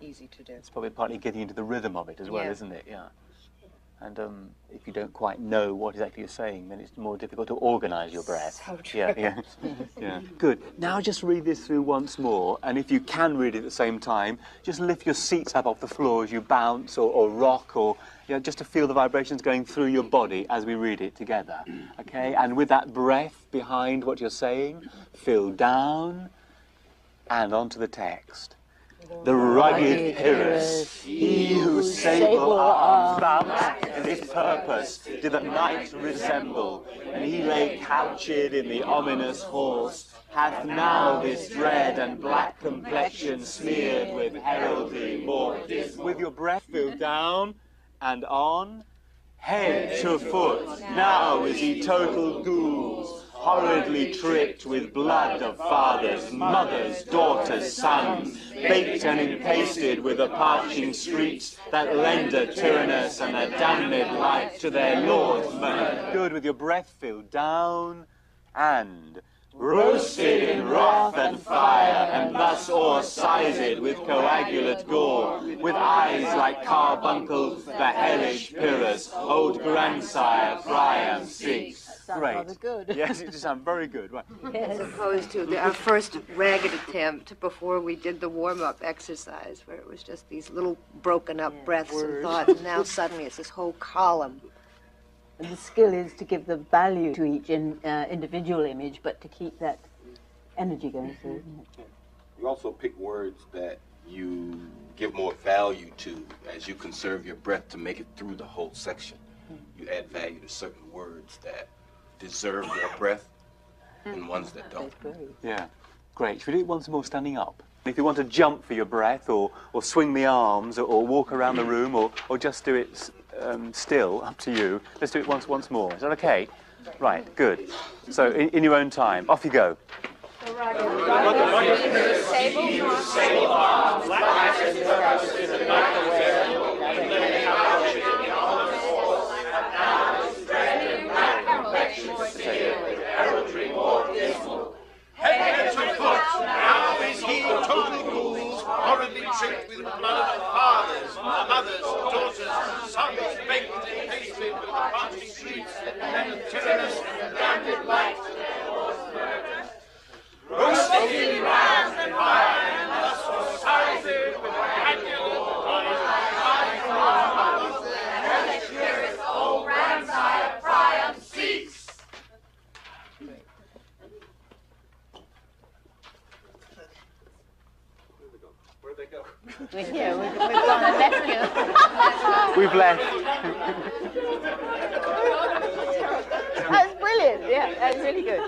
easy to do. It's probably partly getting into the rhythm of it as well, Yeah. isn't it? Yeah. And if you don't quite know what exactly you're saying, then it's more difficult to organise your breath. So true. Yeah. Good. Now just read this through once more, and if you can read it at the same time, just lift your seats up off the floor as you bounce or rock, or just to feel the vibrations going through your body as we read it together. Okay? And with that breath behind what you're saying, feel down and onto the text. The rugged Pyrrhus, he whose sable arms bound in his purpose, did the night resemble, and he lay couched in the ominous horse, hath now this dread and black complexion smeared with heraldry more dismal. With your breath filled down and on, head to foot, now is he total ghouls, horridly tricked with blood of fathers, mothers, daughters, sons, baked and empasted with the parching streets that lend a tyrannous and a damned light to their lord's murder. Good, with your breath filled down and roasted in wrath and fire, and thus o'ersized with coagulate gore, with eyes like carbuncles, the hellish Pyrrhus, old grandsire Priam seeks. Great. Good. Yes, it does sound very good. Right. As opposed to our first ragged attempt before we did the warm-up exercise, where it was just these little broken-up breaths and thoughts, and now suddenly it's this whole column. And the skill is to give the value to each individual image, but to keep that energy going through. You also pick words that you give more value to as you conserve your breath to make it through the whole section. You add value to certain words that deserve more breath and ones that don't. Yeah, great. Should we do it once more standing up? If you want to jump for your breath, or swing the arms, or walk around the room, or just do it still, up to you. Let's do it once more. Is that okay? Right, good. So, in your own time, off you go. Head to foot, now is he total ghouls, horribly tricked with blood of fathers, mothers, daughters, sons, baked and pasted with the parching streets, and the tyrannous and damned light to their lord's murder. Roasted in wrath and fire, and thus o'ersized with the coagulate eyes of the hellish Pyrrhus, old grandsire Priam seeks. Where'd they go? We're here. We've gone and left you. We've left. That's brilliant. Yeah, that's really good.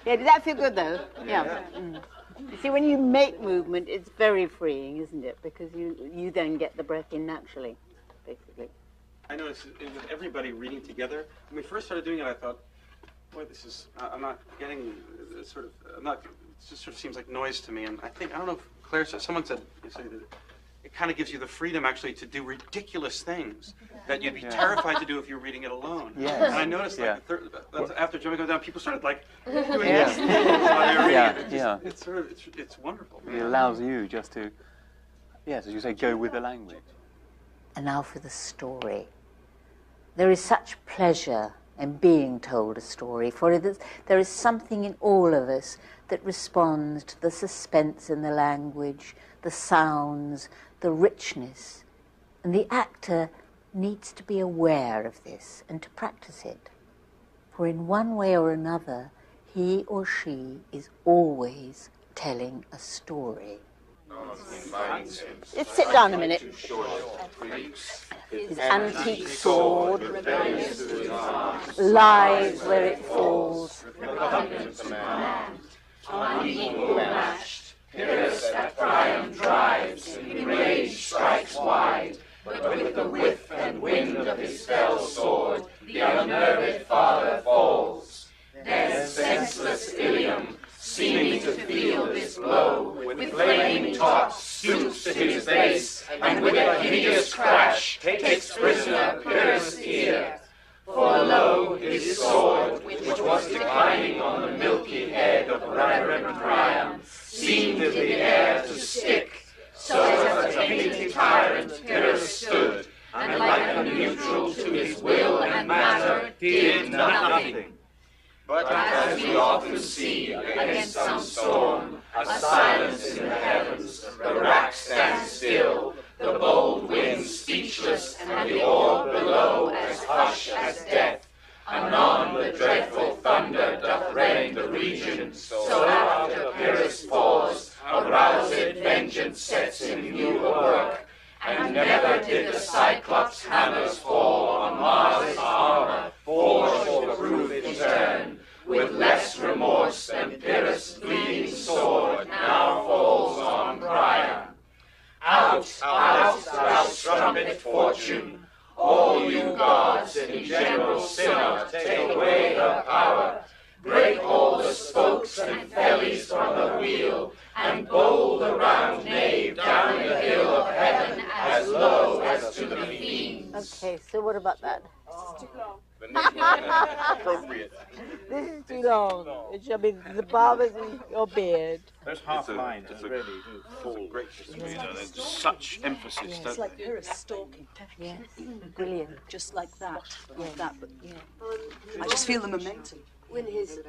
Yeah, did that feel good though? Yeah. You see, when you make movement, it's very freeing, isn't it? Because you then get the breath in naturally, basically. I noticed with everybody reading together, when we first started doing it, I thought, boy, this is, I'm not getting sort of, it just sort of seems like noise to me. And I don't know if Claire said, someone said that it kind of gives you the freedom actually to do ridiculous things that you'd be terrified to do if you were reading it alone. Yes. And I noticed like after jumping goes down, people started like doing this while they were reading it. It's wonderful. It allows you just to, yes, as you say, go with the language. And now for the story. There is such pleasure in being told a story, for there is something in all of us that responds to the suspense in the language, the sounds, the richness. And the actor needs to be aware of this and to practice it. For in one way or another, he or she is always telling a story. Let's sit down a minute. His antique sword lies where it falls. Unequal matched, Pyrrhus at Priam drives, in rage strikes wide, but with the whiff and wind of his fell sword, the unnerved father falls. Then senseless Ilium, seeming to feel this blow, with flaming taut stoops to his base, and with a hideous crash takes prisoner Pyrrhus' ear. For lo, his sword, which was declining on the milky head of Reverend Priam, seemed in the air to stick, so as a painted tyrant Pyrrhus stood, often see against some storm, a silence in the heavens, the rack stands still, the bold wind speechless, and the orb below as hush as death. Anon the dreadful thunder doth rend the region, so after Pyrrhus falls, aroused vengeance sets in new work. And never did the Cyclops' hammers fall on Mars' armor, forged for proof etern, with less remorse than Pyrrhus' bleeding sword now falls on Priam. Out, out, thou strumpet fortune! All you gods in general synod take away her power. Break all the spokes and fellies from the wheel, and bowl the round nave down the hill of heaven as low as to the fiends. Okay, so what about that? This is too long. Appropriate. This is too long. It shall be the barbers in your beard. Those half lines are really full. There's such emphasis. Yeah, it's like Pyrrhus stalking. Yes, brilliant. Just like that. Like that, but yeah. I just feel the momentum. When his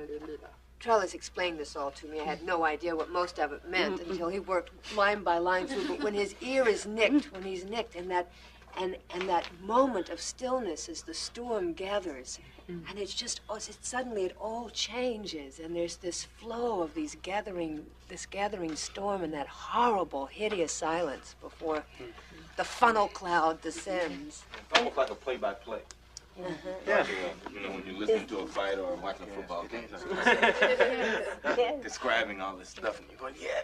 Trellis explained this all to me, I had no idea what most of it meant until he worked line by line through. But when his ear is nicked, when he's nicked, and that moment of stillness as the storm gathers, and it's just suddenly it all changes, and there's this flow of this gathering storm, and that horrible, hideous silence before the funnel cloud descends. It's almost like a play-by-play. Yeah. You know, when you listen to a fight or watching a football game, describing all this stuff, and you're going, yeah.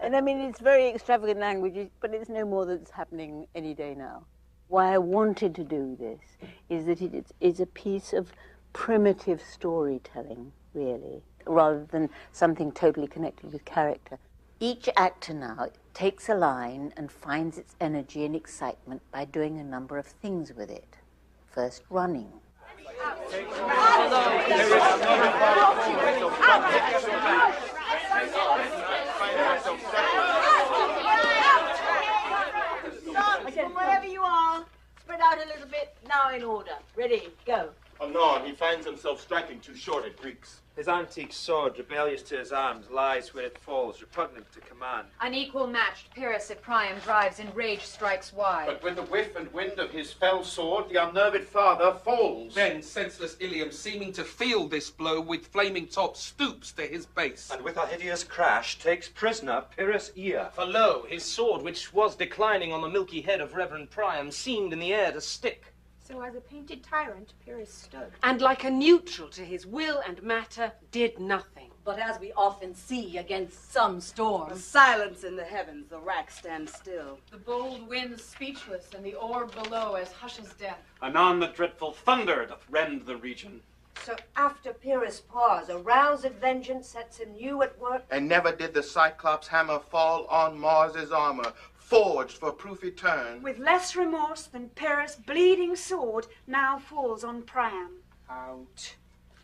And I mean, it's very extravagant language, but it's no more that's happening any day now. Why I wanted to do this is that it is a piece of primitive storytelling, really, rather than something totally connected with character. Each actor now takes a line and finds its energy and excitement by doing a number of things with it. First, running. Wherever you are, spread out a little bit. Now in order. Ready, go. Anon, he finds himself striking too short at Greeks. His antique sword, rebellious to his arms, lies where it falls, repugnant to command. Unequal matched, Pyrrhus at Priam drives, in rage strikes wide. But with the whiff and wind of his fell sword, the unnerved father falls. Then senseless Ilium, seeming to feel this blow, with flaming top stoops to his base. And with a hideous crash takes prisoner Pyrrhus' ear. For lo, his sword, which was declining on the milky head of Reverend Priam, seemed in the air to stick. So as a painted tyrant, Pyrrhus stood. And like a neutral to his will and matter, did nothing. But as we often see against some storm, a silence in the heavens, the rack stands still. The bold wind speechless, and the orb below as hushes death. Anon the dreadful thunder doth rend the region. So after Pyrrhus' pause, aroused vengeance sets anew at work. And never did the Cyclops' hammer fall on Mars' armor, forged for proof etern. With less remorse than Pyrrhus' bleeding sword now falls on Priam. Out,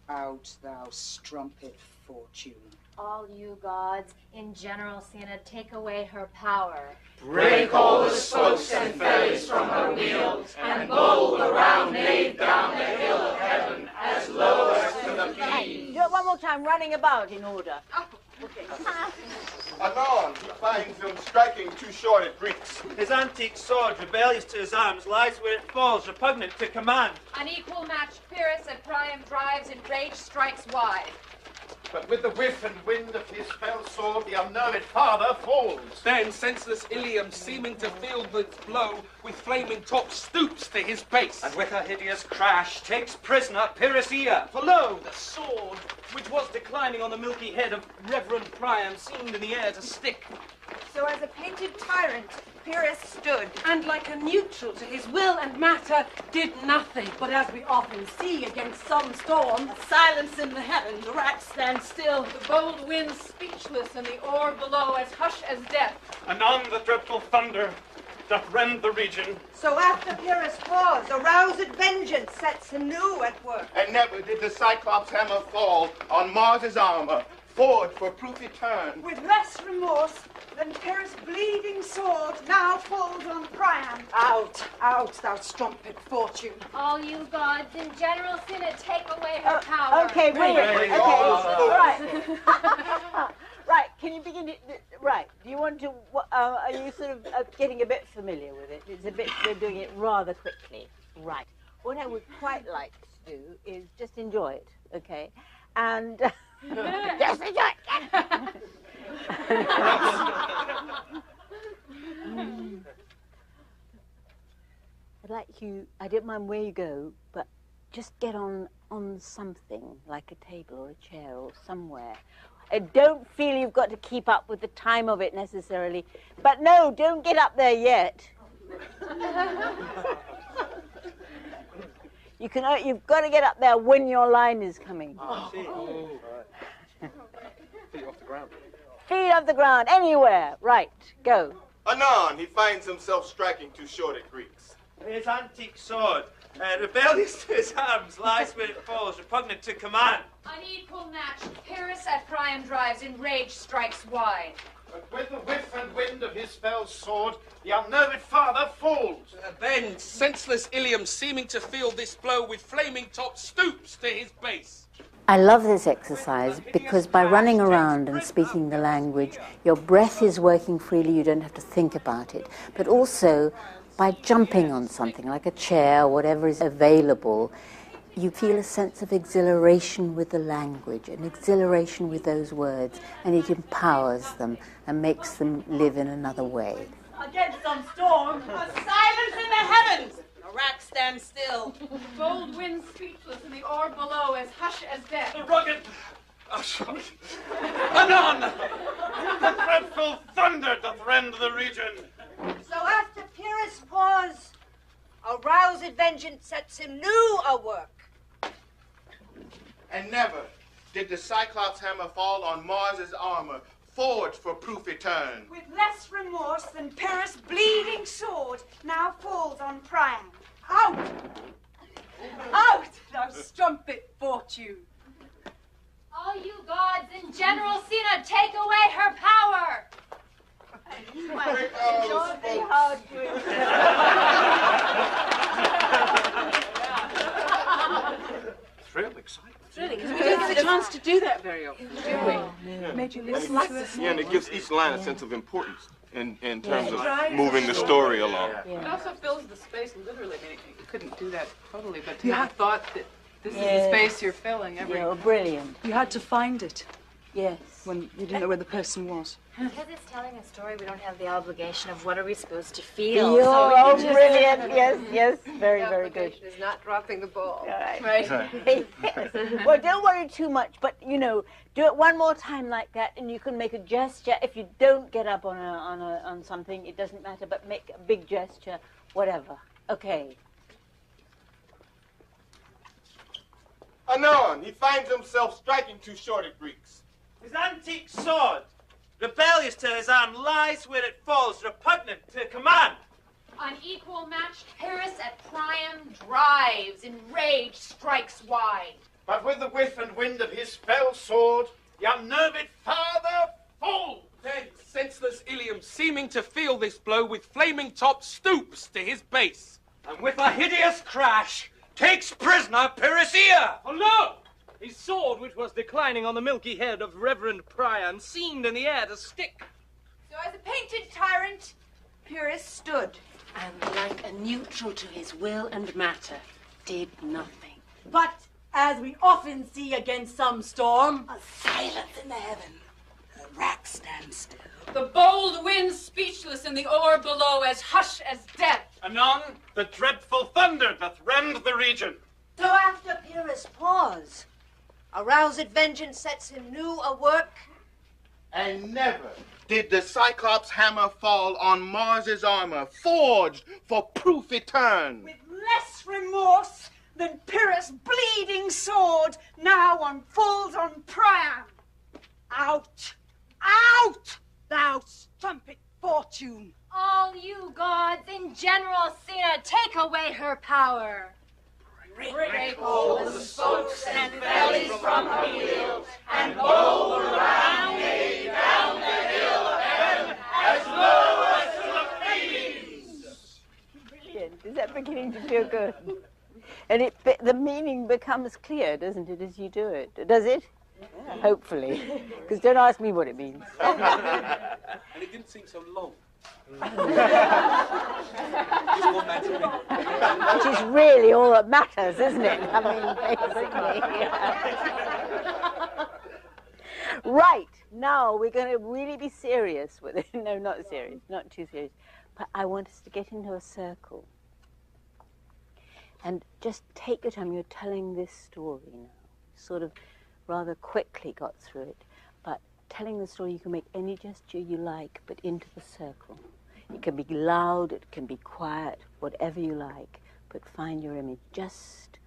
out, thou strumpet fortune. All you gods in general synod take away her power. Break all the spokes and fellies from her wheel, and bowl the round nave down the hill of heaven as low as to the fiends. Do it one more time, running about in order. Okay. Anon, he finds him striking too short at Greeks. His antique sword, rebellious to his arms, lies where it falls, repugnant to command. Unequal matched, Pyrrhus at Priam drives, in rage strikes wide. But with the whiff and wind of his fell sword, the unnerved father falls. Then senseless Ilium, seeming to feel this blow, with flaming top stoops to his base. And with a hideous crash takes prisoner Pyrrhus' ear. For lo, the sword, which was declining on the milky head of Reverend Priam, seemed in the air to stick. So as a painted tyrant, Pyrrhus stood. And like a neutral to his will and matter, did nothing. But as we often see against some storm, a silence in the heavens, the rack stands still. The bold wind speechless, and the orb below as hush as death. Anon the dreadful thunder doth rend the region. So after Pyrrhus' pause, aroused vengeance sets anew at work. And never did the Cyclops' hammer fall on Mars' armor, forged for proof etern. With less remorse than Pyrrhus' bleeding sword now falls on Priam. Out, out, thou strumpet fortune. All you gods in general sin and take away her power. Okay, wait. Okay, all right. Right, can you begin it? Right, do you want to, are you sort of getting a bit familiar with it? It's a bit, they're doing it rather quickly. Right. What I would quite like to do is just enjoy it, okay? And just enjoy it. I'd like you, I don't mind where you go, but just get on something, like a table or a chair or somewhere. I don't feel you've got to keep up with the time of it necessarily. But no, don't get up there yet. You've got to get up there when your line is coming. Oh, see. Oh. Feet off the ground. Feet off the ground, anywhere. Right, go. Anon, he finds himself striking too short at Greeks. His antique sword, rebellious to his arms, lies where it falls, repugnant to command. Unequal match, Pyrrhus at Priam drives, in rage strikes wide. But with the whiff and wind of his fell sword, the unnerved father falls. Then, senseless Ilium, seeming to feel this blow, with flaming top stoops to his base. I love this exercise because by running around and speaking the language, your breath is working freely, you don't have to think about it. But also, by jumping on something like a chair, whatever is available, you feel a sense of exhilaration with the language, an exhilaration with those words, and it empowers them and makes them live in another way. Against some storm, a silence in the heavens. A rack stands still. Bold wind speechless, and the orb below as hush as death. The rugged... Anon! The dreadful thunder doth rend the region. So after Pyrrhus' pause, a roused vengeance sets him new a work. And never did the Cyclops hammer fall on Mars's armor, forged for proof etern. With less remorse than Pyrrhus' bleeding sword now falls on Priam. Out! Out, thou strumpet fortune. All you gods in general sin and take away her power. It's real exciting. Really, because we don't get a chance to do that very often, do we? Yeah. Made you listen to us. Yeah, and it gives each line a sense of importance in terms of moving the story along. It also fills the space literally. I mean, you couldn't do that totally, but to have thought that this is the space you're filling every... Yeah, brilliant. You had to find it. Yes. When you didn't know where the person was. Because it's telling a story, we don't have the obligation of what are we supposed to feel. Oh, brilliant. Yes, very, very good. Is not dropping the ball. Right. Yes. Well, don't worry too much, but, do it one more time like that, and you can make a gesture. If you don't get up on something, it doesn't matter, but make a big gesture, whatever. Okay. Anon, he finds himself striking too short at Greeks. His antique sword, rebellious to his arm, lies where it falls, repugnant to command. Unequal matched Pyrrhus at Priam drives, in rage strikes wide. But with the whiff and wind of his fell sword, the unnerved father falls. Then, senseless Ilium, seeming to feel this blow, with flaming top stoops to his base. And with a hideous crash, takes prisoner Pyrrhus. For lo! His sword, which was declining on the milky head of Reverend Priam, seemed in the air to stick. So as a painted tyrant, Pyrrhus stood. And like a neutral to his will and matter, did nothing. But, as we often see against some storm, a silence in the heaven. A rack stands still. The bold wind speechless, and the orb below as hush as death. Anon, the dreadful thunder doth rend the region. So after Pyrrhus' pause, a roused vengeance sets him new a work. And never did the Cyclops hammer fall on Mars's armor, forged for proof etern. With less remorse than Pyrrhus' bleeding sword now falls on Priam. Out! Out! Thou strumpet fortune! All you gods in general sin and take away her power. Break all the spokes and bellies from her wheel, and bowl the And the meaning becomes clear, doesn't it, as you do it? Does it? Yeah. Hopefully. Because don't ask me what it means. And it didn't seem so long. Which is really all that matters, isn't it? I mean, basically. Right, now we're going to really be serious with it. No, not serious, not too serious. But I want us to get into a circle. And just take your time. You're telling this story now. Sort of rather quickly got through it. But telling the story, you can make any gesture you like, but into the circle. It can be loud, it can be quiet, whatever you like, but find your image. Just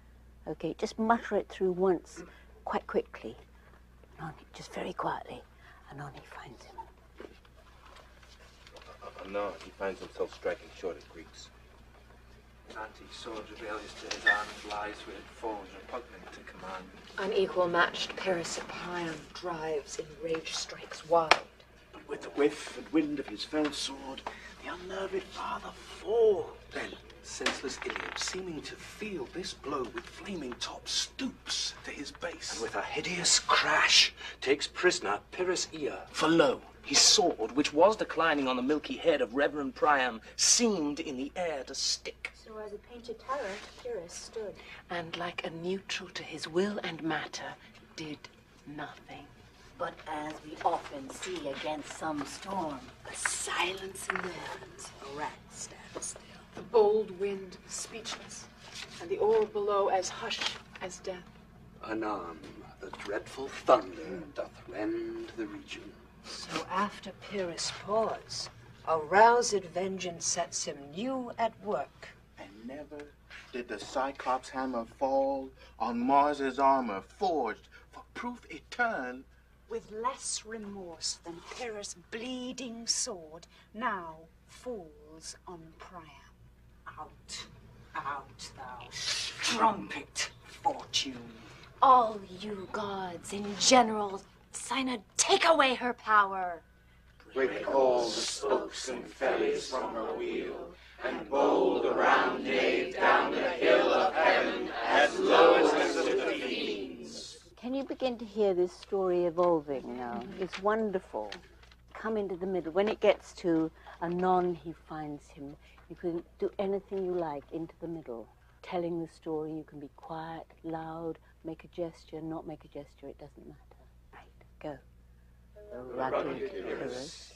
mutter it through once, quite quickly. And on, just very quietly, and on he finds him. No, he finds himself striking short at Greeks. Antique sword rebellious to his arm, lies where it falls, repugnant to command. Unequal matched Paris at Priam drives, in rage strikes wide. But with the whiff and wind of his fell sword, the unnerved father fall. Then, senseless Ilium, seeming to feel this blow with flaming top, stoops to his base. And with a hideous crash, takes prisoner Pyrrhus' ear. For lo, his sword, which was declining on the milky head of Reverend Priam, seemed in the air to stick. So as a painted tyrant, Pyrrhus stood. And like a neutral to his will and matter, did nothing. But as we often see against some storm, A silence in the heavens, a rat stands still. The bold wind speechless, and the orb below as hushed as death. Anon, the dreadful thunder doth rend the region. So after Pyrrhus' pause, a roused vengeance sets him new at work. And never did the Cyclops hammer fall on Mars's armor forged for proof etern. With less remorse than Pyrrhus' bleeding sword now falls on Priam. Out, out, thou strumpet fortune. All you gods in general, Sina, take away her power. Break all the spokes and fellies from her wheel, and bowl the round nave down the hill of heaven as low as the fiends. Can you begin to hear this story evolving now? It's wonderful. Come into the middle. When it gets to anon, he finds him. You can do anything you like into the middle. Telling the story, you can be quiet, loud, make a gesture, not make a gesture, it doesn't matter. Right, go. Rugged Pyrrhus.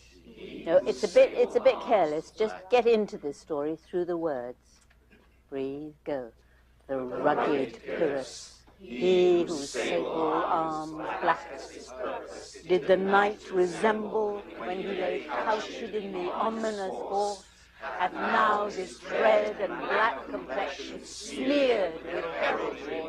No, it's a bit careless. Just get into this story through the words. Breathe, go. The rugged Pyrrhus. He whose sable arms blackest did the night resemble when he lay couched in the ominous horse, hath now this red and black complexion smeared with heraldry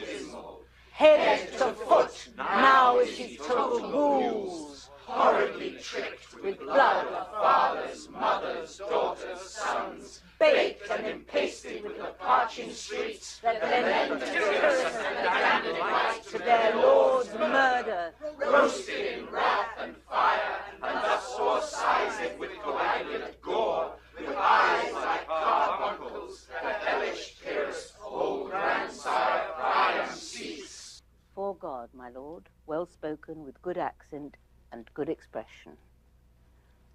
dismal. Head to foot, now is his total ghouls, horridly tricked with blood of fathers, mothers, daughters, sons, baked and empasted with the parching streets that lend to Pyrrhus and the candlelight to their lord's murder, roasted in wrath and fire, and thus o'ersized with coagulate gore, with eyes like carbuncles, the hellish Pyrrhus, old grandsire Priam sees. For God, my lord, well spoken, with good accent and good expression.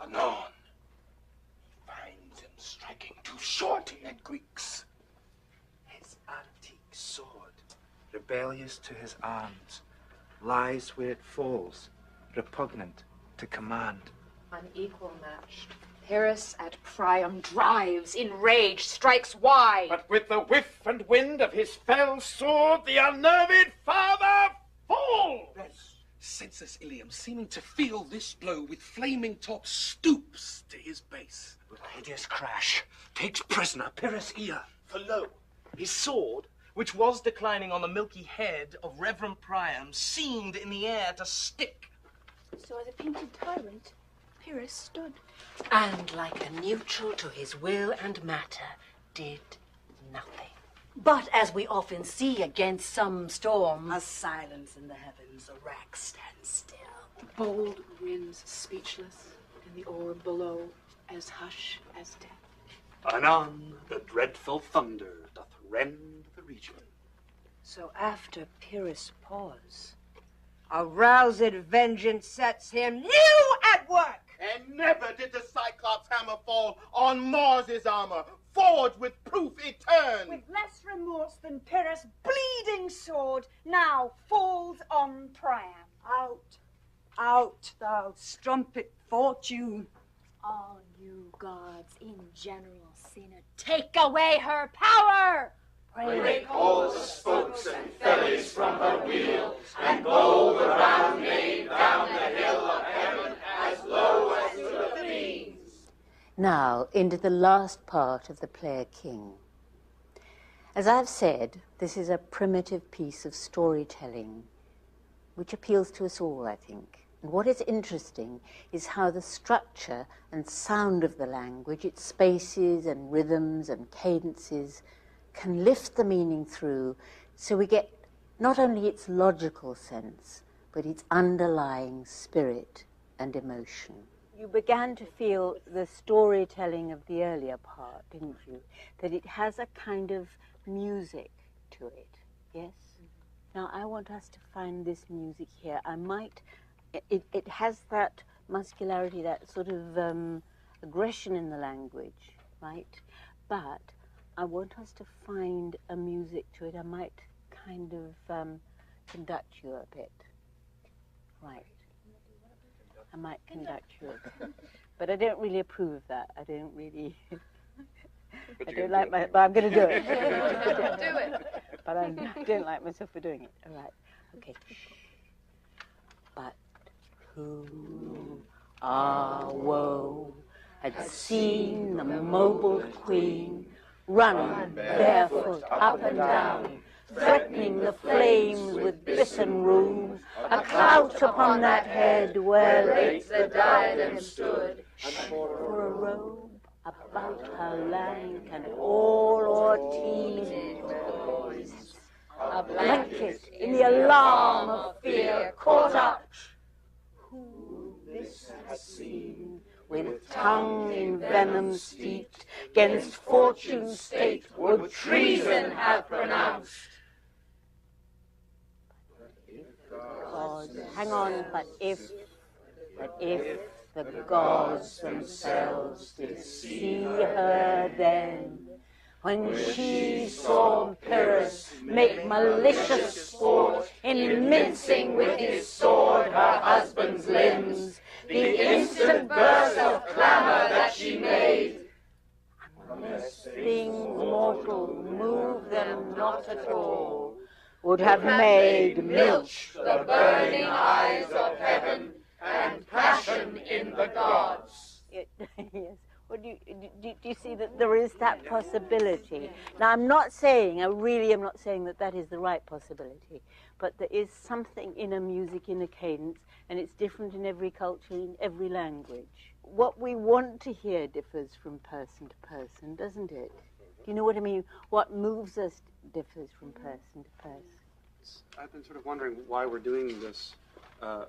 Anon, finds him striking too short at Greeks. His antique sword, rebellious to his arms, lies where it falls, repugnant to command. Unequal matched. Paris at Priam drives, in rage strikes wide. But with the whiff and wind of his fell sword, the unnerved father falls. Senseless Ilium, seeming to feel this blow with flaming top, stoops to his base. With a hideous crash, takes prisoner Pyrrhus' ear. For lo, his sword, which was declining on the milky head of Reverend Priam, seemed in the air to stick. So as a painted tyrant, Pyrrhus stood. And like a neutral to his will and matter, did nothing. But as we often see against some storm, A silence in the heavens, a rack stands still. The bold winds speechless, and the orb below as hush as death. Anon, the dreadful thunder doth rend the region. So after Pyrrhus' pause, a roused vengeance sets him new at work. And never did the Cyclops hammer fall on Mars's armor, forged with proof etern. With less remorse than Pyrrhus' bleeding sword now falls on Priam. Out, out, thou strumpet fortune. All you gods in general sinner, take away her power! Break all the spokes and fellies from her wheel, and blow the round nave down the hill of heaven as low as to the fiends. Now, into the last part of the Player King. As I've said, this is a primitive piece of storytelling which appeals to us all, I think. And what is interesting is how the structure and sound of the language, its spaces and rhythms and cadences, can lift the meaning through, so we get not only its logical sense, but its underlying spirit and emotion. You began to feel the storytelling of the earlier part, didn't you? That it has a kind of music to it, yes? Now I want us to find this music here. It has that muscularity, that sort of aggression in the language, right? But I want us to find a music to it. I might kind of conduct you a bit. Right. I might conduct you a bit. But I don't really approve of that. I don't really... I don't like my... But I'm going to do it. Do it. But I don't like myself for doing it. All right. Okay. But who woe had seen the mobile queen run barefoot up and down, threatening the flames with bitten rune, a clout upon that head where late the diadem stood, for a robe about her lank and all o'er-teeming poise, a blanket in the alarm of fear caught up. Who this has seen, with tongue in venom steeped, 'gainst fortune's state would treason have pronounced. Hang on, but if the gods themselves did see her then, when she saw Pyrrhus make malicious sport in mincing with his sword her husband's limbs, the instant burst of clamor that she made, unless things mortal move them not at all, would have made milch the burning eyes of heaven and passion in the gods. Yes. Well, do you see that there is that possibility? Now, I'm not saying that is the right possibility, but there is something in a music, in a cadence, and it's different in every culture, in every language. What we want to hear differs from person to person, doesn't it? Do you know what I mean? What moves us differs from person to person. I've been sort of wondering why we're doing this. I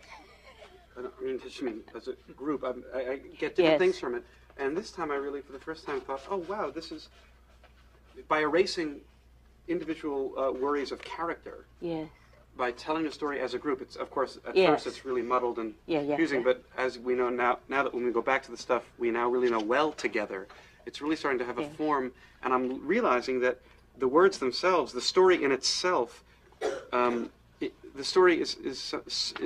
mean, as a group, I get different things from it. And this time I really, for the first time, thought, oh, wow, this is, by erasing individual worries of character, by telling a story as a group, it's, of course, at first it's really muddled and confusing, but as we know now that when we go back to the stuff we now really know well together, it's really starting to have a form, and I'm realizing that the words themselves, the story in itself, the story is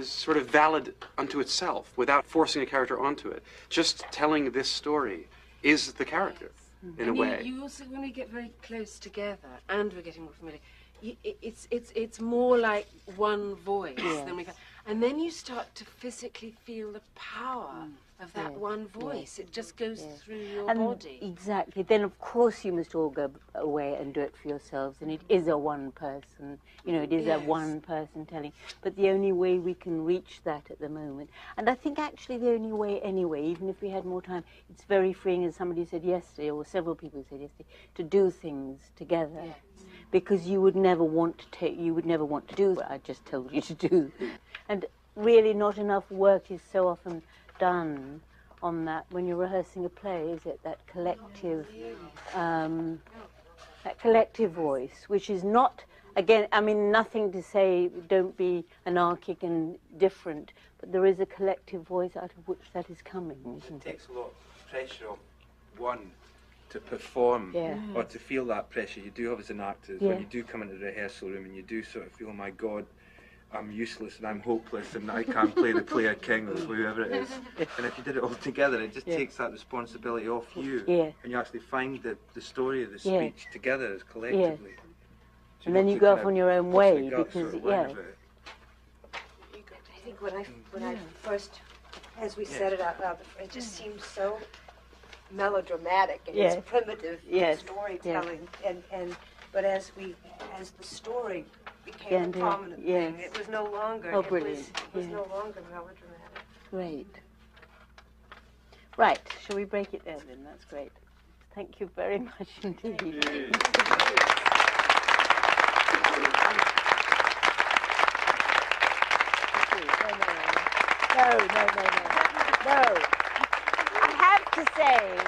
sort of valid unto itself without forcing a character onto it. Just telling this story is the character, in a way. You also, when we get very close together and we're getting more familiar, it's more like one voice than we can. And then you start to physically feel the power of that one voice. It just goes through your body. Exactly. Then, of course, you must all go away and do it for yourselves. And it is a one person, it is a one person telling. But the only way we can reach that at the moment, and I think actually the only way anyway, even if we had more time, it's very freeing, as somebody said yesterday, or several people said yesterday, to do things together. Yes. Because you would never want to do what I just told you to do. And really not enough work is so often done on that when you're rehearsing a play, is it? That collective that collective voice, which is not, again, I mean, nothing to say don't be anarchic and different, but there is a collective voice out of which that is coming, isn't it? Takes a lot of pressure off one to perform or to feel that pressure. You do have as an actor, when you do come into the rehearsal room and you do sort of feel, oh my God, I'm useless and I'm hopeless and I can't play the player king or whoever it is. And if you did it all together, it just takes that responsibility off you. And you actually find the story of the speech together as collectively. So and then you go off on your own way because, I think when I first, as we said it out loud, it just seemed so melodramatic and it's primitive storytelling. But as the story became a prominent thing, it was no longer. Oh, brilliant! It was no longer melodramatic. Great. Right. Shall we break it there then? That's great. Thank you very much indeed. No. I have to say,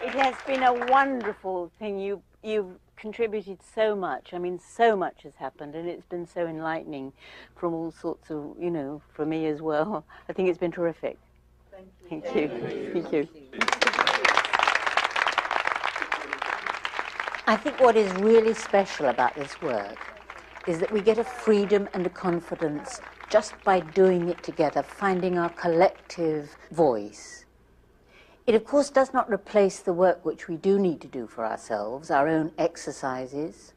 it has been a wonderful thing. You've contributed so much. I mean, so much has happened, and it's been so enlightening from all sorts of, for me as well. I think it's been terrific. Thank you. Thank you. I think what is really special about this work is that we get a freedom and a confidence just by doing it together, finding our collective voice. It, of course, does not replace the work which we do need to do for ourselves, our own exercises,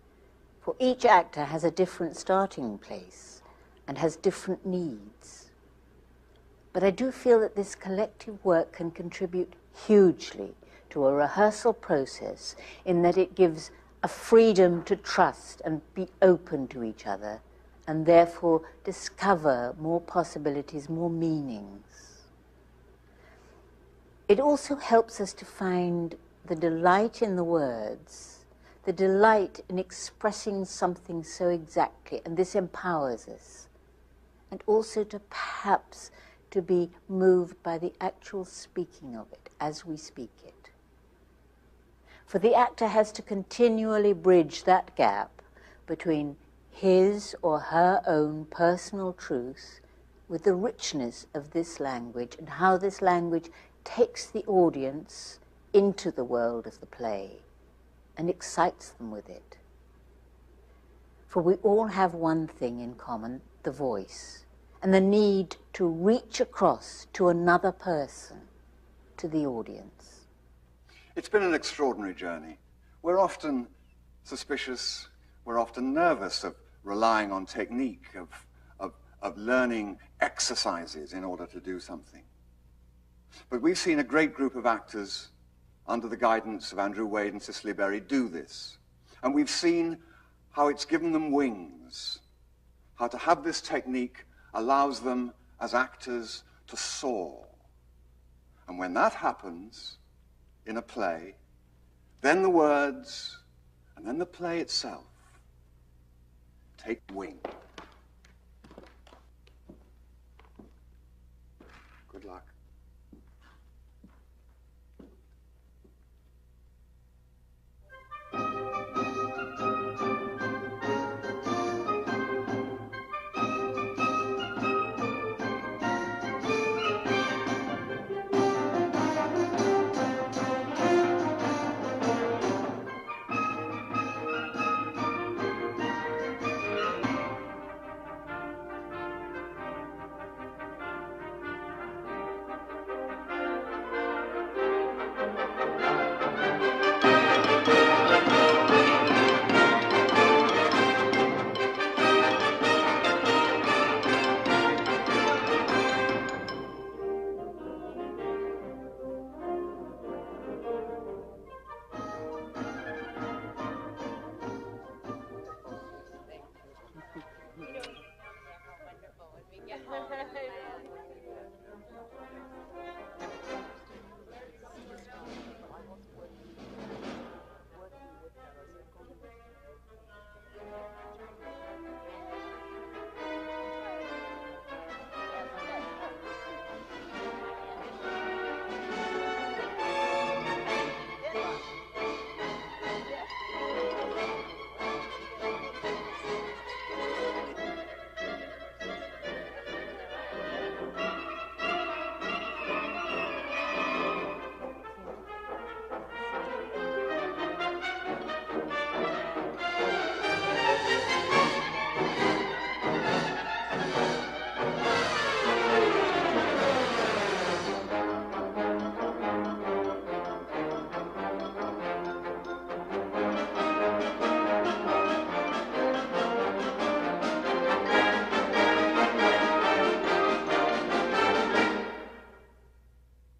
for each actor has a different starting place and has different needs. But I do feel that this collective work can contribute hugely to a rehearsal process in that it gives a freedom to trust and be open to each other and therefore discover more possibilities, more meanings. It also helps us to find the delight in the words, the delight in expressing something so exactly, and this empowers us. And also to perhaps to be moved by the actual speaking of it as we speak it. For the actor has to continually bridge that gap between his or her own personal truth with the richness of this language and how this language takes the audience into the world of the play and excites them with it. For we all have one thing in common, the voice, and the need to reach across to another person, to the audience. It's been an extraordinary journey. We're often suspicious, we're often nervous of relying on technique, of learning exercises in order to do something. But we've seen a great group of actors under the guidance of Andrew Wade and Cicely Berry do this. And we've seen how it's given them wings, how to have this technique allows them as actors to soar. And when that happens in a play, then the words and then the play itself take wing. Good luck.